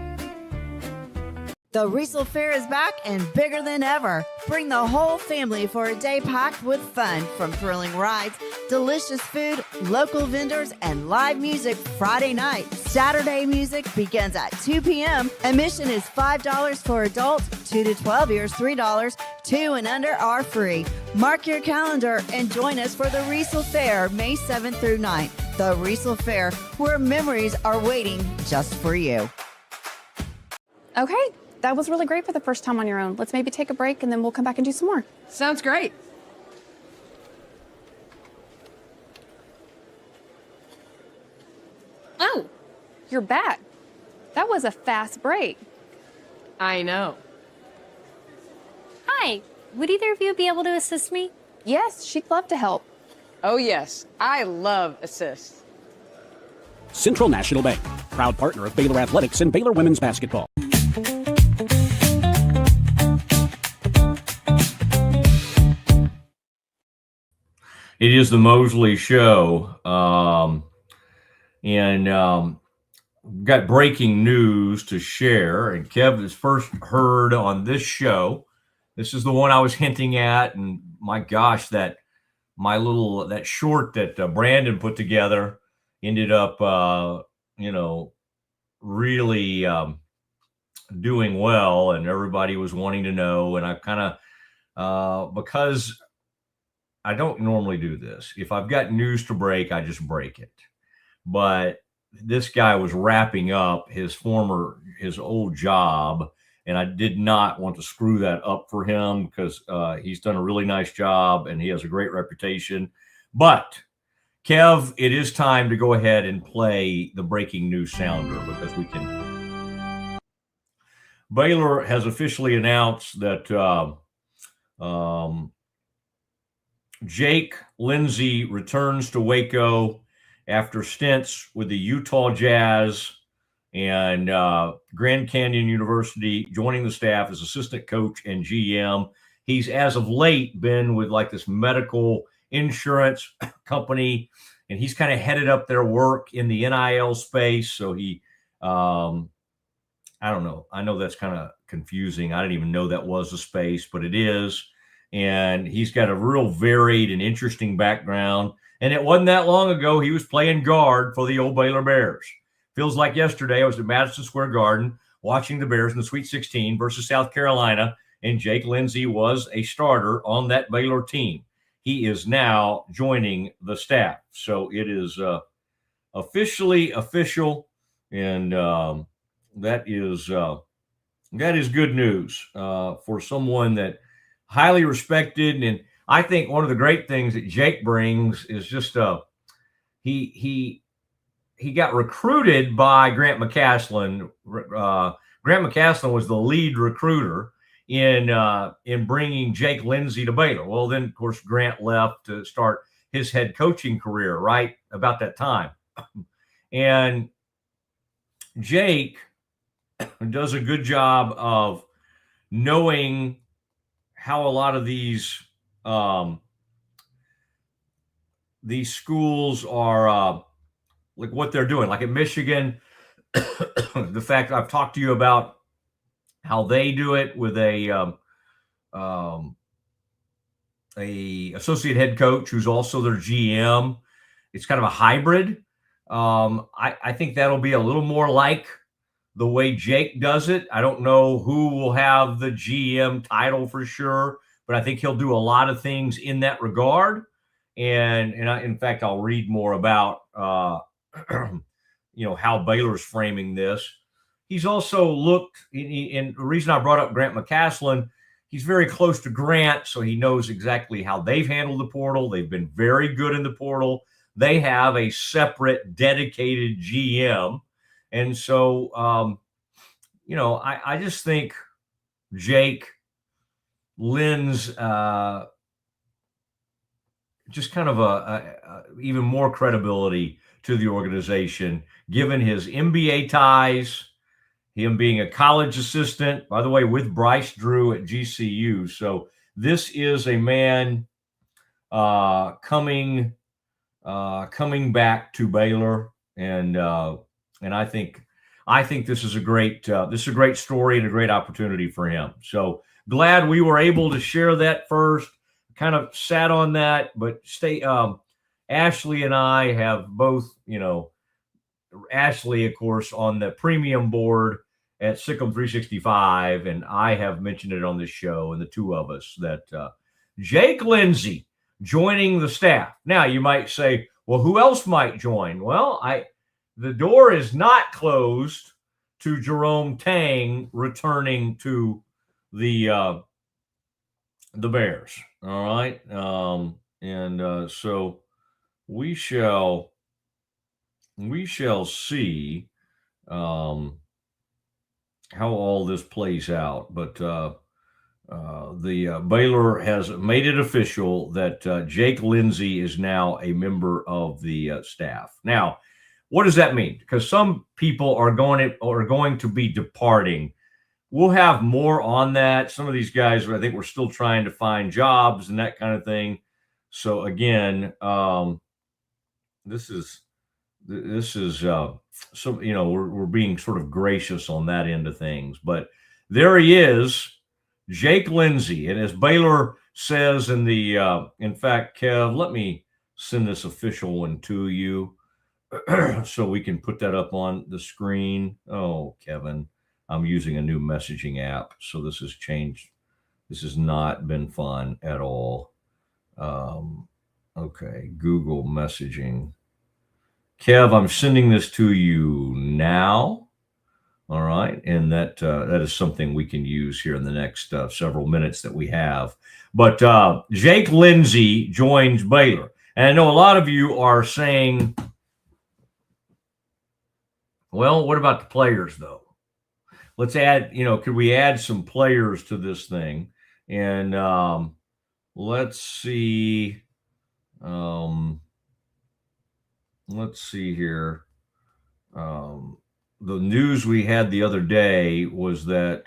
The Riesel Fair is back and bigger than ever. Bring the whole family for a day packed with fun, from thrilling rides, delicious food, local vendors, and live music Friday night. Saturday music begins at 2 p.m. Admission is $5 for adults, 2 to 12 years $3, 2 and under are free. Mark your calendar and join us for the Riesel Fair May 7th through 9th. The Riesel Fair, where memories are waiting just for you. Okay. That was really great for the first time on your own. Let's maybe take a break and then we'll come back and do some more. Sounds great. Oh, you're back. That was a fast break. I know. Hi, would either of you be able to assist me? Yes, she'd love to help. Oh yes, I love assists. Central National Bank, proud partner of Baylor Athletics and Baylor Women's Basketball. It is the Mosley Show, and got breaking news to share. And Kev has first heard on this show. This is the one I was hinting at, and my gosh, that short that Brandon put together ended up, really doing well, and everybody was wanting to know. And I kind of, because I don't normally do this. If I've got news to break, I just break it. But this guy was wrapping up his old job, and I did not want to screw that up for him because he's done a really nice job and he has a great reputation. But Kev, it is time to go ahead and play the breaking news sounder, because we can. Baylor has officially announced that Jake Lindsey returns to Waco after stints with the Utah Jazz and Grand Canyon University, joining the staff as assistant coach and GM. He's, as of late, been with like this medical insurance company, and he's kind of headed up their work in the NIL space. So he, I don't know. I know that's kind of confusing. I didn't even know that was a space, but it is. And he's got a real varied and interesting background. And it wasn't that long ago he was playing guard for the old Baylor Bears. Feels like yesterday I was at Madison Square Garden watching the Bears in the Sweet 16 versus South Carolina, and Jake Lindsey was a starter on that Baylor team. He is now joining the staff. So it is officially official, and that is good news for someone that highly respected. And I think one of the great things that Jake brings is just he got recruited by Grant McCaslin. Grant McCaslin was the lead recruiter in bringing Jake Lindsey to Baylor. Well, then, of course, Grant left to start his head coaching career right about that time. And Jake does a good job of knowing how a lot of these schools are like what they're doing. Like at Michigan, the fact I've talked to you about how they do it with a associate head coach who's also their GM. It's kind of a hybrid. I think that'll be a little more like the way Jake does it. I don't know who will have the GM title for sure, but I think he'll do a lot of things in that regard. And in fact, I'll read more about how Baylor's framing this. He's also looked, and the reason I brought up Grant McCaslin, he's very close to Grant, so he knows exactly how they've handled the portal. They've been very good in the portal. They have a separate, dedicated GM. And so, I just think Jake lends just kind of a even more credibility to the organization, given his MBA ties, him being a college assistant, by the way, with Bryce Drew at GCU. So this is a man coming back to Baylor, and I think this is a great story and a great opportunity for him. So glad we were able to share that first. Kind of sat on that, but Ashley and I have both, Ashley, of course, on the premium board at Sikkim 365, and I have mentioned it on this show, and the two of us, that Jake Lindsey joining the staff. Now, you might say, well, who else might join? Well, the door is not closed to Jerome Tang returning to the Bears. All right. So we shall see how all this plays out. But the Baylor has made it official that Jake Lindsey is now a member of the staff. Now, what does that mean? Because some people are going to be departing. We'll have more on that. Some of these guys, I think, we're still trying to find jobs and that kind of thing. So again, this is so we're being sort of gracious on that end of things. But there he is, Jake Lindsey, and as Baylor says in the in fact, Kev, let me send this official one to you so we can put that up on the screen. Oh, Kevin. I'm using a new messaging app, so this has changed. This has not been fun at all. Okay, Google messaging. Kev, I'm sending this to you now. All right, and that is something we can use here in the next several minutes that we have. But Jake Lindsey joins Baylor. And I know a lot of you are saying, well, what about the players, though? Let's add, could we add some players to this thing? And let's see. Let's see here. The news we had the other day was that,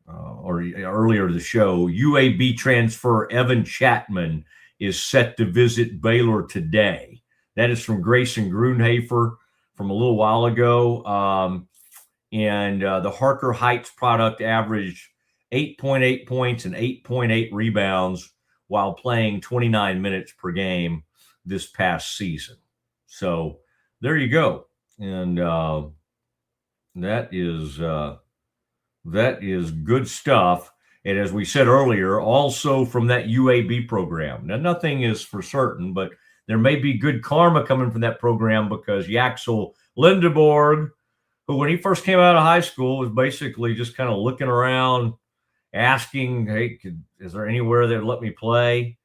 or earlier in the show, UAB transfer Evan Chapman is set to visit Baylor today. That is from Grayson Grunhafer from a little while ago. And the Harker Heights product averaged 8.8 points and 8.8 rebounds while playing 29 minutes per game this past season. So there you go. And That is good stuff. And as we said earlier, also from that UAB program. Now, nothing is for certain, but there may be good karma coming from that program because Yaxel Lindeborg, who when he first came out of high school was basically just kind of looking around, asking, hey, is there anywhere they'd let me play?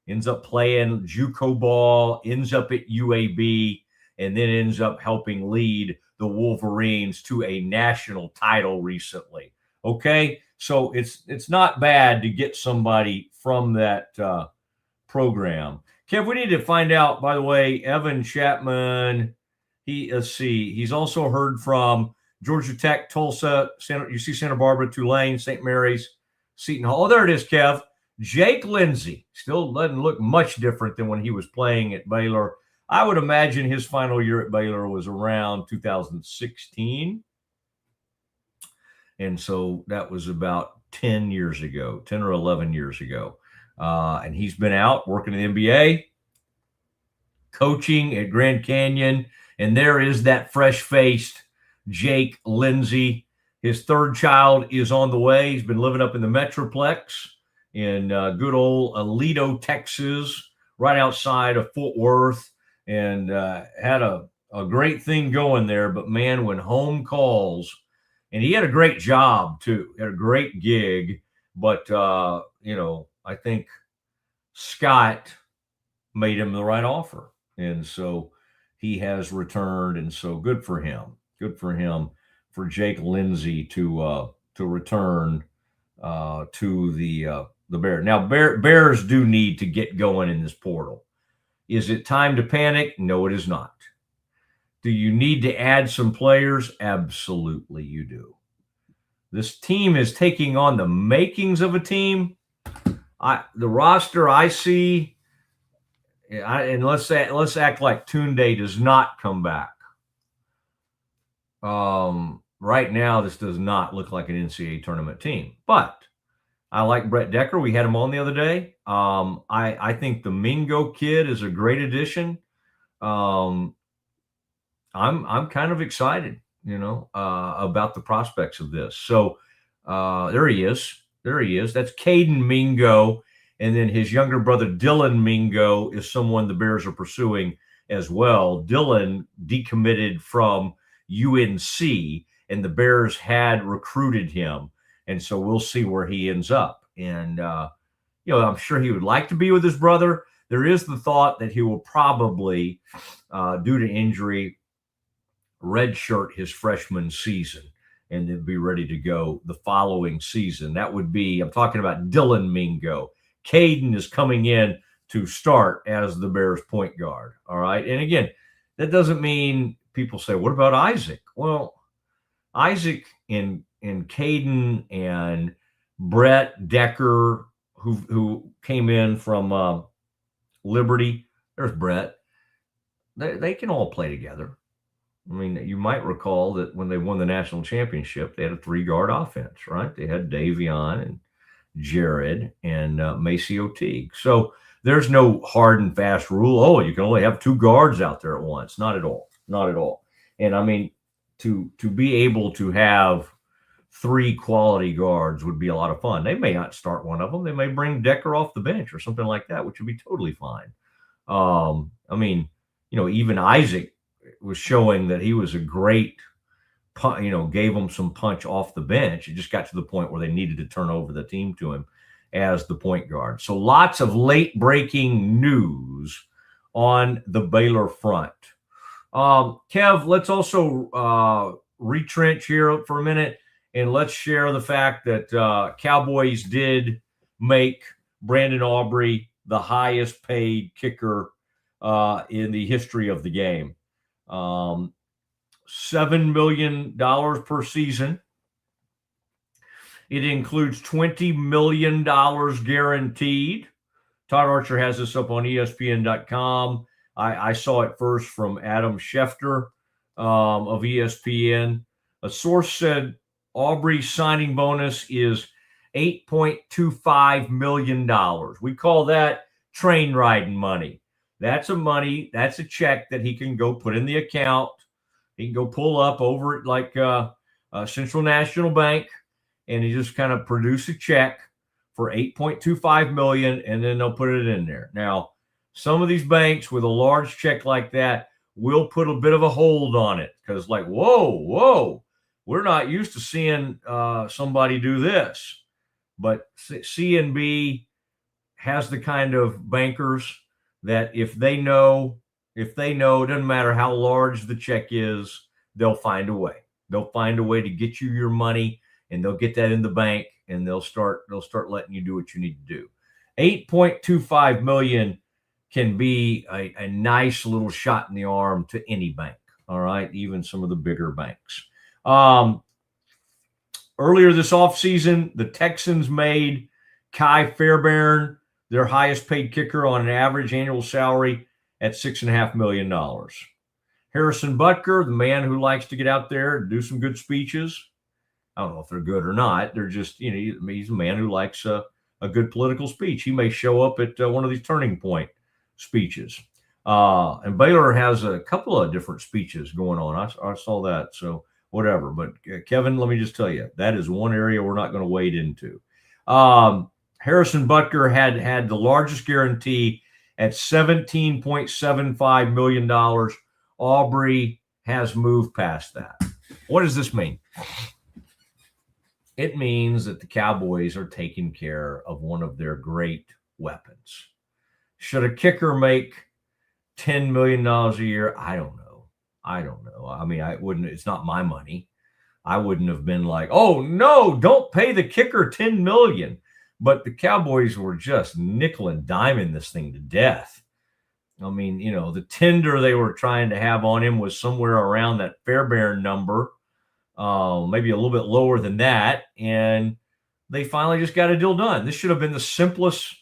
Ends up playing JUCO ball, ends up at UAB, and then ends up helping lead the Wolverines to a national title recently. Okay, so it's not bad to get somebody from that program. Kev, we need to find out, by the way, Evan Chapman, let's see, he's also heard from Georgia Tech, Tulsa, Santa Barbara, Tulane, St. Mary's, Seton Hall. Oh, there it is, Kev. Jake Lindsey still doesn't look much different than when he was playing at Baylor. I would imagine his final year at Baylor was around 2016. And so that was about 10 years ago, 10 or 11 years ago. And he's been out working in the NBA, coaching at Grand Canyon. And there is that fresh-faced Jake Lindsey. His third child is on the way. He's been living up in the Metroplex in good old Aledo, Texas, right outside of Fort Worth, and had a great thing going there. But, man, when home calls, and he had a great job, too, had a great gig. But, I think Scott made him the right offer. And so he has returned, and so good for him. Good for him, for Jake Lindsey to return to the Bears. Now, Bears do need to get going in this portal. Is it time to panic? No, it is not. Do you need to add some players? Absolutely, you do. This team is taking on the makings of a team. The roster I see, and let's act like Tunde does not come back. Right now, this does not look like an NCAA tournament team, but I like Brett Decker. We had him on the other day. I think the Mingo kid is a great addition. I'm kind of excited, about the prospects of this. So there he is. That's Caden Mingo. And then his younger brother, Dylan Mingo, is someone the Bears are pursuing as well. Dylan decommitted from UNC, and the Bears had recruited him. And so we'll see where he ends up. And, I'm sure he would like to be with his brother. There is the thought that he will probably, due to injury, redshirt his freshman season and then be ready to go the following season. That would be, I'm talking about Dylan Mingo. Caden is coming in to start as the Bears point guard. All right. And again, that doesn't mean people say, what about Isaac? Well, Isaac and Caden and Brett Decker, who came in from Liberty, there's Brett. They can all play together. I mean, you might recall that when they won the national championship, they had a 3-guard offense, right? They had Davion and Jared and Maceo Teague. So there's no hard and fast rule. Oh, you can only have 2 guards out there at once. Not at all. Not at all. And I mean, to be able to have 3 quality guards would be a lot of fun. They may not start one of them. They may bring Decker off the bench or something like that, which would be totally fine. I mean, even Isaac was showing that he was a great, gave them some punch off the bench. It just got to the point where they needed to turn over the team to him as the point guard. So lots of late breaking news on the Baylor front. Kev, let's also retrench here for a minute, and let's share the fact that Cowboys did make Brandon Aubrey the highest paid kicker in the history of the game. $7 million per season. It includes $20 million guaranteed. Todd Archer has this up on ESPN.com. I saw it first from Adam Schefter of ESPN. A source said Aubrey's signing bonus is $8.25 million. We call that train riding money. That's a check that he can go put in the account. He can go pull up over it like Central National Bank, and you just kind of produce a check for $8.25 million, and then they'll put it in there. Now, some of these banks with a large check like that will put a bit of a hold on it because, like, whoa, we're not used to seeing somebody do this. But CNB has the kind of bankers that if they know, it doesn't matter how large the check is, they'll find a way. They'll find a way to get you your money, and they'll get that in the bank, and they'll start letting you do what you need to do. $8.25 million can be a nice little shot in the arm to any bank. All right, even some of the bigger banks. Earlier this offseason, the Texans made Kai Fairbairn their highest paid kicker on an average annual salary at $6.5 million. Harrison Butker, the man who likes to get out there and do some good speeches. I don't know if they're good or not. They're just, he's a man who likes a good political speech. He may show up at one of these Turning Point speeches. And Baylor has a couple of different speeches going on. I saw that, so whatever. But Kevin, let me just tell you, that is one area we're not going to wade into. Harrison Butker had the largest guarantee at $17.75 million. Aubrey has moved past that. What does this mean? It means that the Cowboys are taking care of one of their great weapons. Should a kicker make $10 million a year? I don't know. I mean, I wouldn't. It's not my money. I wouldn't have been like, oh, no, don't pay the kicker $10 million. But the Cowboys were just nickel and diming this thing to death. I mean, the tender they were trying to have on him was somewhere around that Fairbairn number, maybe a little bit lower than that. And they finally just got a deal done. This should have been the simplest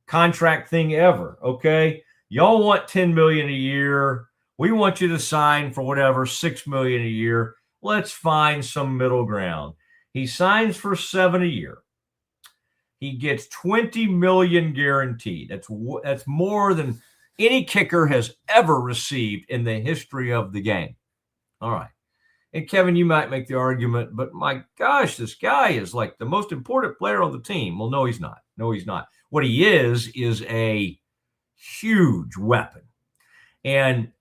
contract thing ever. Okay. Y'all want $10 million a year. We want you to sign for whatever, $6 million a year. Let's find some middle ground. He signs for $7 million a year. He gets $20 million guaranteed. That's more than any kicker has ever received in the history of the game. All right. And Kevin, you might make the argument, but my gosh, this guy is like the most important player on the team. Well, no, he's not. No, he's not. What he is a huge weapon. And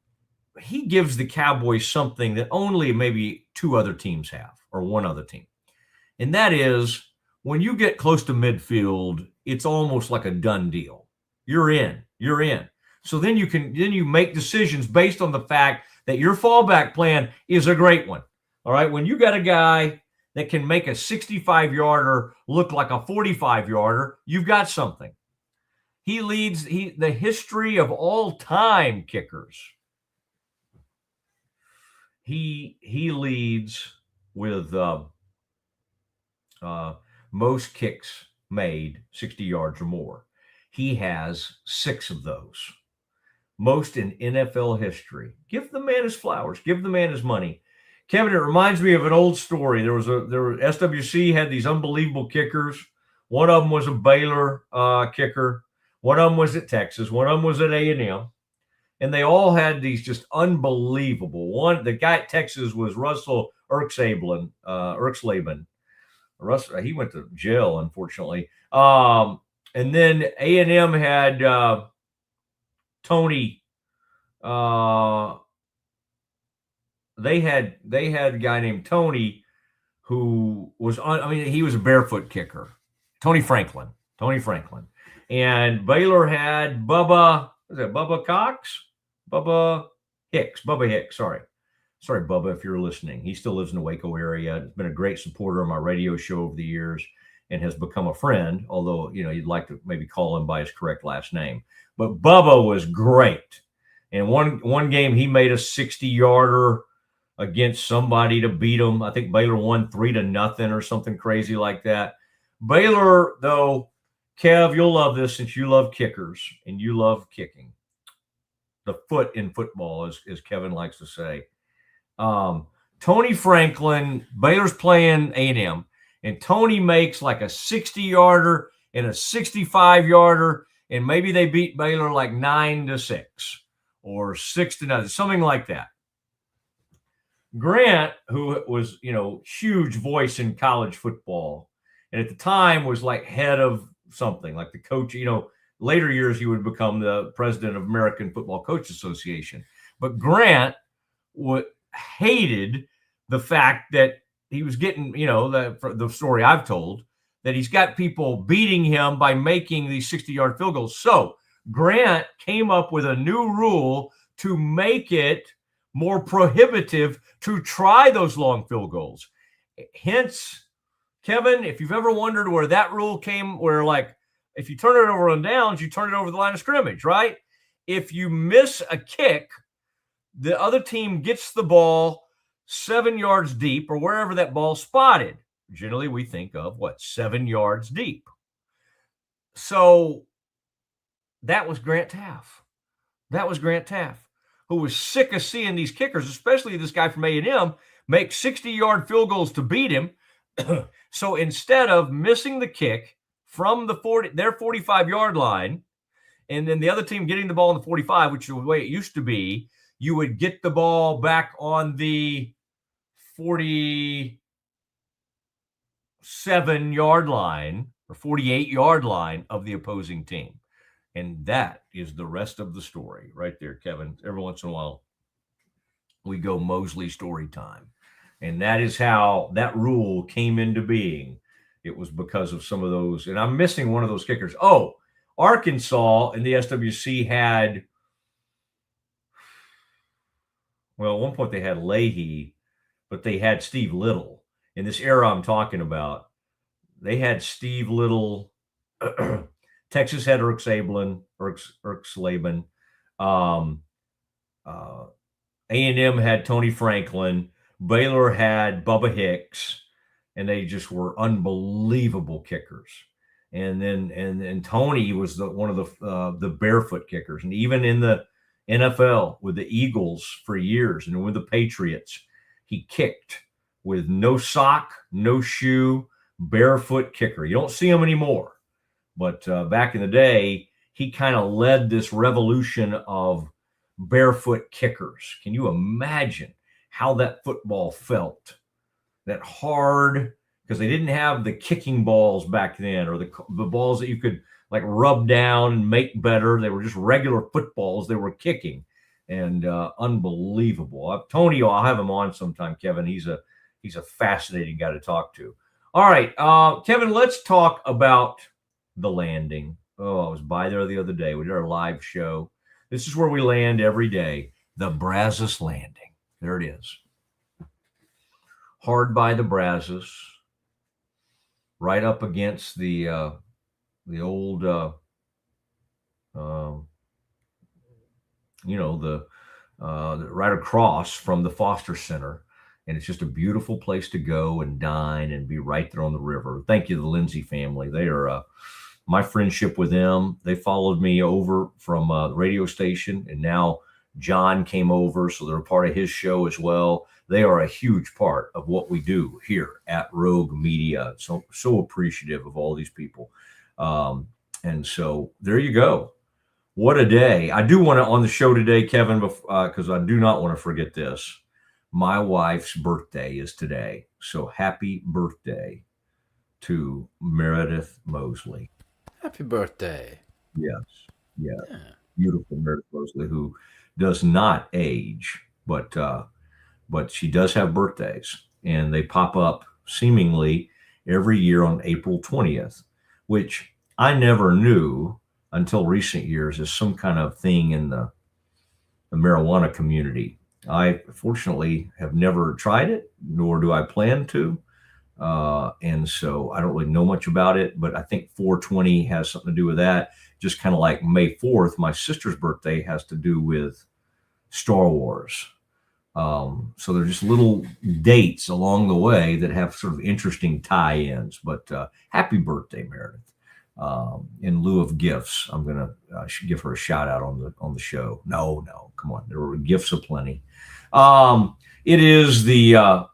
he gives the Cowboys something that only maybe two other teams have, or one other team. And that is, when you get close to midfield, it's almost like a done deal. You're in. So then you make decisions based on the fact that your fallback plan is a great one. All right. When you got a guy that can make a 65-yarder look like a 45-yarder, you've got something. He leads the history of all time kickers. He leads with most kicks made 60 yards or more. He has 6 of those. Most in NFL history. Give the man his flowers. Give the man his money. Kevin, it reminds me of an old story. SWC had these unbelievable kickers. One of them was a Baylor kicker. One of them was at Texas. One of them was at A&M. And they all had these just unbelievable. The guy at Texas was Russell Erxleben. Russell, he went to jail, unfortunately. And then A&M had Tony. They had a guy named Tony who was he was a barefoot kicker. Tony Franklin. And Baylor had Bubba Hicks, sorry, Bubba, if you're listening. He still lives in the Waco area. He's been a great supporter of my radio show over the years and has become a friend, although, you'd like to maybe call him by his correct last name. But Bubba was great. And one game he made a 60-yarder against somebody to beat them. I think Baylor won 3-0 or something crazy like that. Baylor, though, Kev, you'll love this since you love kickers and you love kicking. The foot in football, as Kevin likes to say. Tony Franklin, Baylor's playing A&M, and Tony makes like a 60-yarder and a 65-yarder, and maybe they beat Baylor like 9-6 or 6-0, something like that. Grant, who was, huge voice in college football, and at the time was like head of something, like the coach, later years he would become the president of American Football Coaches Association. But Grant hated the fact that he was getting, the story I've told, that he's got people beating him by making these 60-yard field goals. So Grant came up with a new rule to make it more prohibitive to try those long field goals. Hence, Kevin, if you've ever wondered where that rule came, where like if you turn it over on downs, you turn it over the line of scrimmage, right? If you miss a kick, the other team gets the ball 7 yards deep or wherever that ball's spotted. Generally, we think of 7 yards deep. So that was Grant Taff. Who was sick of seeing these kickers, especially this guy from A&M, make 60-yard field goals to beat him. So instead of missing the kick from their 45-yard line, and then the other team getting the ball on the 45, which is the way it used to be, you would get the ball back on the 47-yard line or 48-yard line of the opposing team. And that is the rest of the story right there, Kevin. Every once in a while, we go Mosley story time. And that is how that rule came into being. It was because of some of those. And I'm missing one of those kickers. Oh, Arkansas and the SWC had, well, at one point they had Leahy, but they had Steve Little. In this era I'm talking about, they had Steve Little. Texas had Erxleben. A&M had Tony Franklin. Baylor had Bubba Hicks, and they just were unbelievable kickers. And then Tony was one of the barefoot kickers, and even in the NFL with the Eagles for years, and with the Patriots, he kicked with no sock, no shoe, barefoot kicker. You don't see him anymore. But back in the day, he kind of led this revolution of barefoot kickers. Can you imagine how that football felt? That hard, because they didn't have the kicking balls back then, or the balls that you could like rub down and make better. They were just regular footballs they were kicking, and unbelievable. Tony, I'll have him on sometime, Kevin. He's a fascinating guy to talk to. All right, Kevin, let's talk about the landing. Oh, I was by there the other day. We did our live show. This is where we land every day. The Brazos Landing. There it is. Hard by the Brazos. Right up against the old, right across from the Foster Center. And it's just a beautiful place to go and dine and be right there on the river. Thank you to the Lindsay family. They are my friendship with them. They followed me over from the radio station, and now John came over, so they're a part of his show as well. They are a huge part of what we do here at Rogue Media. So appreciative of all these people. And so there you go. What a day. I do want to, on the show today, Kevin, because I do not want to forget this. My wife's birthday is today. So happy birthday to Meredith Mosley. Happy birthday. Yes. Yeah. Beautiful Meredith Mosley, who does not age, but she does have birthdays, and they pop up seemingly every year on April 20th, which I never knew until recent years is some kind of thing in the marijuana community. I fortunately have never tried it, nor do I plan to. And so I don't really know much about it, but I think 420 has something to do with that. Just kind of like May 4th, my sister's birthday has to do with Star Wars. So they're just little dates along the way that have sort of interesting tie-ins, but happy birthday, Meredith. In lieu of gifts, I'm going to give her a shout out on the show. No, come on. There were gifts aplenty. It is the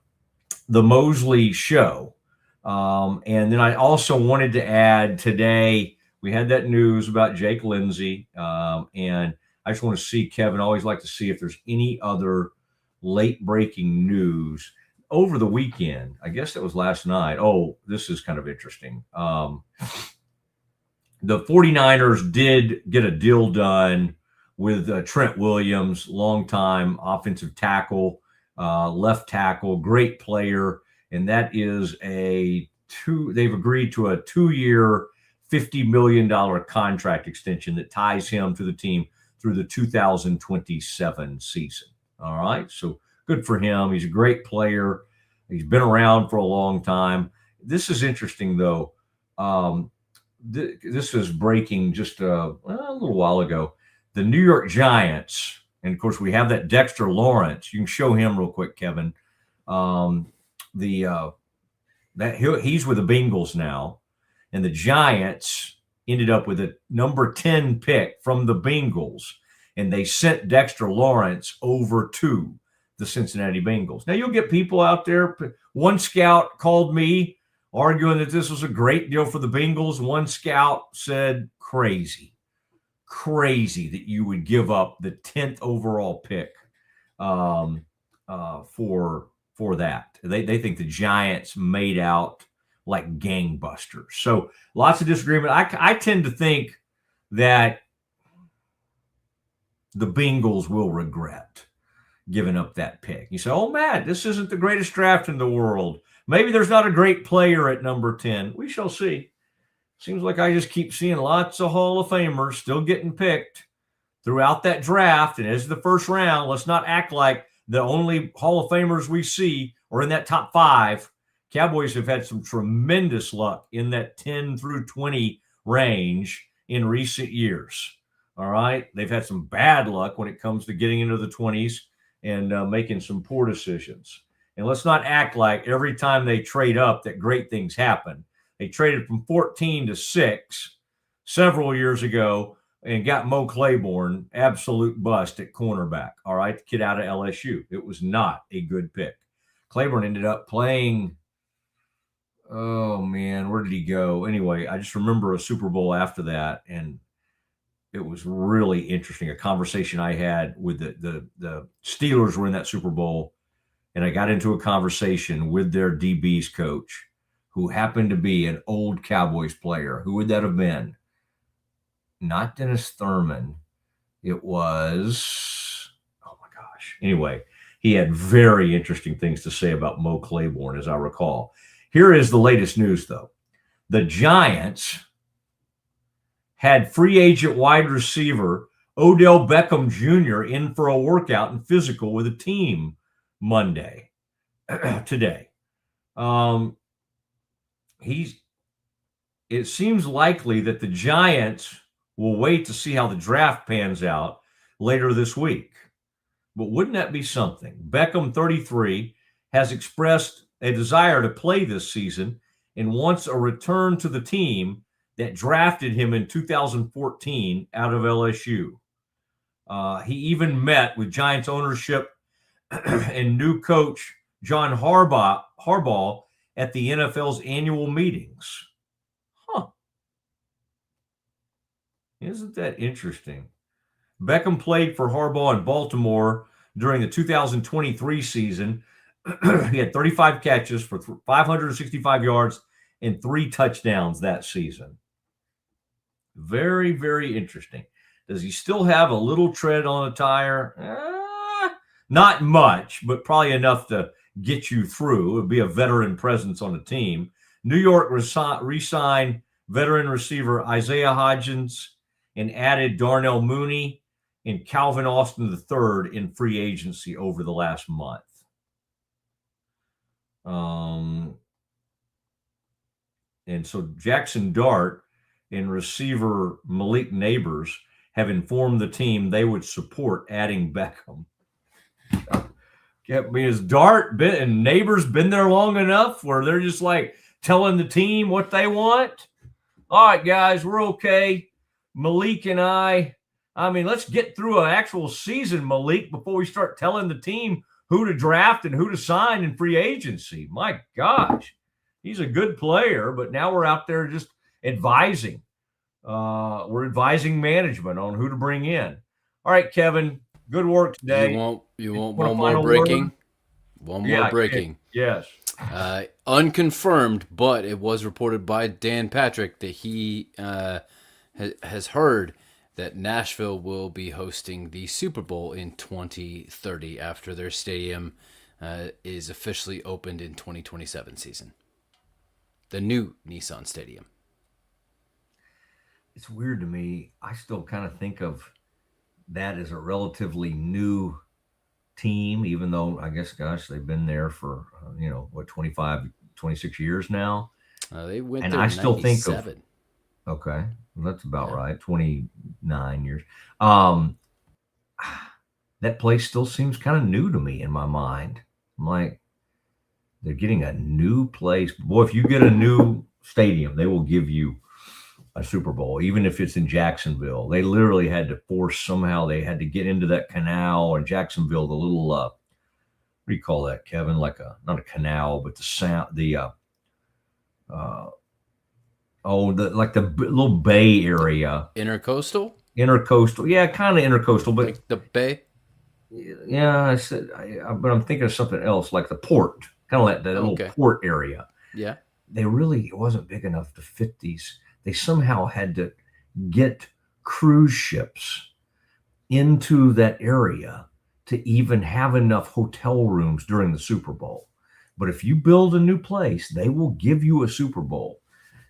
Mosley Show. And then I also wanted to add today, we had that news about Jake Lindsay. And I just want to see, Kevin, I always like to see if there's any other late breaking news over the weekend. I guess that was last night. Oh, this is kind of interesting. The 49ers did get a deal done with Trent Williams, longtime offensive tackle, left tackle, great player. And that is they've agreed to a 2-year, $50 million contract extension that ties him to the team through the 2027 season. All right. So good for him. He's a great player. He's been around for a long time. This is interesting, though. This is breaking just a little while ago. The New York Giants, and of course we have that Dexter Lawrence. You can show him real quick, Kevin. He's with the Bengals now, and the Giants ended up with a number 10 pick from the Bengals, and they sent Dexter Lawrence over to the Cincinnati Bengals. Now you'll get people out there. One scout called me arguing that this was a great deal for the Bengals. One scout said, crazy that you would give up the 10th overall pick for that. They think the Giants made out like gangbusters. So lots of disagreement. I tend to think that the Bengals will regret giving up that pick. You say, oh, Matt, this isn't the greatest draft in the world. Maybe there's not a great player at number 10. We shall see. Seems like I just keep seeing lots of Hall of Famers still getting picked throughout that draft. And as the first round, let's not act like the only Hall of Famers we see are in that top 5. Cowboys have had some tremendous luck in that 10 through 20 range in recent years. All right. They've had some bad luck when it comes to getting into the 20s and making some poor decisions. And let's not act like every time they trade up that great things happen. They traded from 14 to 6 several years ago and got Mo Claiborne, absolute bust at cornerback. All right, the kid out of LSU. It was not a good pick. Claiborne ended up playing, oh, man, where did he go? Anyway, I just remember a Super Bowl after that, and it was really interesting. A conversation I had with the Steelers were in that Super Bowl, and I got into a conversation with their DB's coach, who happened to be an old Cowboys player. Who would that have been? Not Dennis Thurman. It was, oh my gosh. Anyway, he had very interesting things to say about Mo Claiborne, as I recall. Here is the latest news, though. The Giants had free agent wide receiver Odell Beckham Jr. in for a workout and physical with the team Monday, today. It seems likely that the Giants will wait to see how the draft pans out later this week. But wouldn't that be something? Beckham, 33, has expressed a desire to play this season and wants a return to the team that drafted him in 2014 out of LSU. He even met with Giants ownership and new coach John Harbaugh at the NFL's annual meetings. Huh. Isn't that interesting? Beckham played for Harbaugh in Baltimore during the 2023 season. He had 35 catches for 565 yards and 3 touchdowns that season. Very, very interesting. Does he still have a little tread on the tire? Not much, but probably enough to get you through. It would be a veteran presence on the team. New York re-signed veteran receiver Isaiah Hodgins and added Darnell Mooney and Calvin Austin III in free agency over the last month. And so Jackson Dart and receiver Malik Neighbors have informed the team they would support adding Beckham. I mean, has Dart and Neighbors been there long enough where they're just like telling the team what they want? All right, guys, we're okay. Malik and I mean, let's get through an actual season, Malik, before we start telling the team who to draft and who to sign in free agency. My gosh, he's a good player, but now we're out there just advising. We're advising management on who to bring in. All right, Kevin, good work today. You want Want a one more final breaking? word? One more breaking. Yes. Unconfirmed, but it was reported by Dan Patrick that he has heard that Nashville will be hosting the Super Bowl in 2030 after their stadium is officially opened in 2027 season. The new Nissan Stadium. It's weird to me. I still kind of think of that as a relatively new team, even though I guess, gosh, they've been there for, 25, 26 years now. They went and there I in still 97. think of, okay, well, that's about right. 29 years. That place still seems kind of new to me in my mind. I'm like, they're getting a new place. Boy, if you get a new stadium, they will give you a Super Bowl, even if it's in Jacksonville. They literally had to force somehow. They had to get into that canal in Jacksonville, the little, what do you call that, Kevin? Like not a canal, but the little bay area. Intercoastal? Intercoastal. Yeah, kind of intercoastal, but like the bay. Yeah, but I'm thinking of something else, like the port, kind of like that little port area. Yeah. It wasn't big enough to fit these. They somehow had to get cruise ships into that area to even have enough hotel rooms during the Super Bowl. But if you build a new place, they will give you a Super Bowl.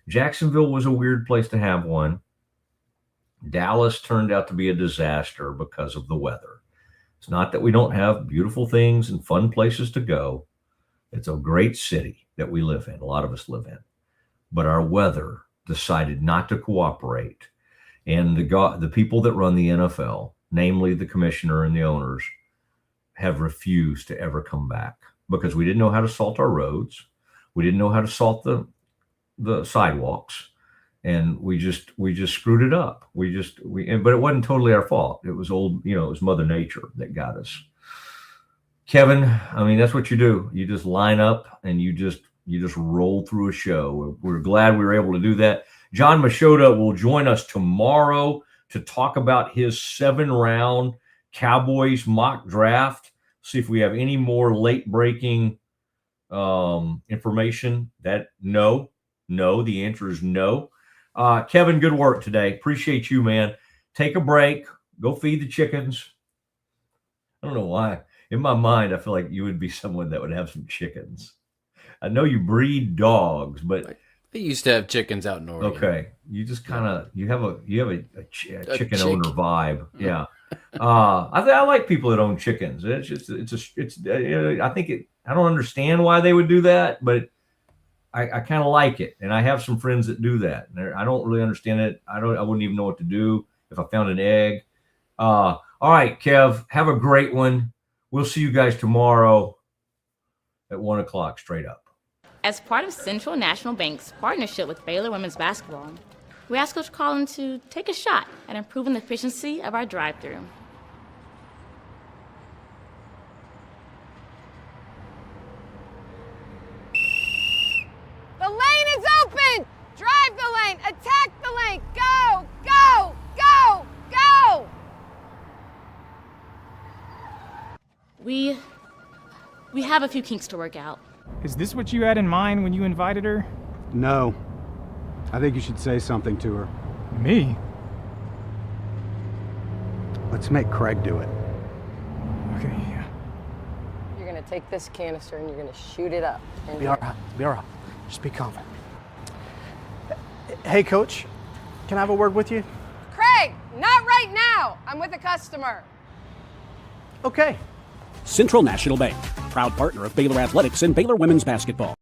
Jacksonville was a weird place to have one. Dallas turned out to be a disaster because of the weather. It's not that we don't have beautiful things and fun places to go. It's a great city that we live in. A lot of us live in. But our weather decided not to cooperate. And the people that run the NFL, namely the commissioner and the owners, have refused to ever come back because we didn't know how to salt our roads. We didn't know how to salt the sidewalks. And we just screwed it up. But it wasn't totally our fault. It was it was Mother Nature that got us. Kevin, I mean, that's what you do. You just line up and you just roll through a show. We're glad we were able to do that. John Machota will join us tomorrow to talk about his 7-round Cowboys mock draft. See if we have any more late breaking information. No, the answer is no. Kevin, good work today. Appreciate you, man. Take a break. Go feed the chickens. I don't know why. In my mind, I feel like you would be someone that would have some chickens. I know you breed dogs, but they used to have chickens out in Oregon. Okay, you just kind of you have a chicken owner vibe. Yeah, I like people that own chickens. I think I don't understand why they would do that, but I kind of like it, and I have some friends that do that. I don't really understand it. I wouldn't even know what to do if I found an egg. All right, Kev, have a great one. We'll see you guys tomorrow at 1:00 straight up. As part of Central National Bank's partnership with Baylor Women's Basketball, we asked Coach Collin to take a shot at improving the efficiency of our drive-thru. The lane is open! Drive the lane! Attack the lane! Go! Go! Go! Go! We have a few kinks to work out. Is this what you had in mind when you invited her? No. I think you should say something to her. Me? Let's make Craig do it. Okay, yeah. You're gonna take this canister and you're gonna shoot it up. Be all right. Be all right. Just be confident. Hey, Coach. Can I have a word with you? Craig, not right now! I'm with a customer. Okay. Central National Bank, proud partner of Baylor Athletics and Baylor Women's Basketball.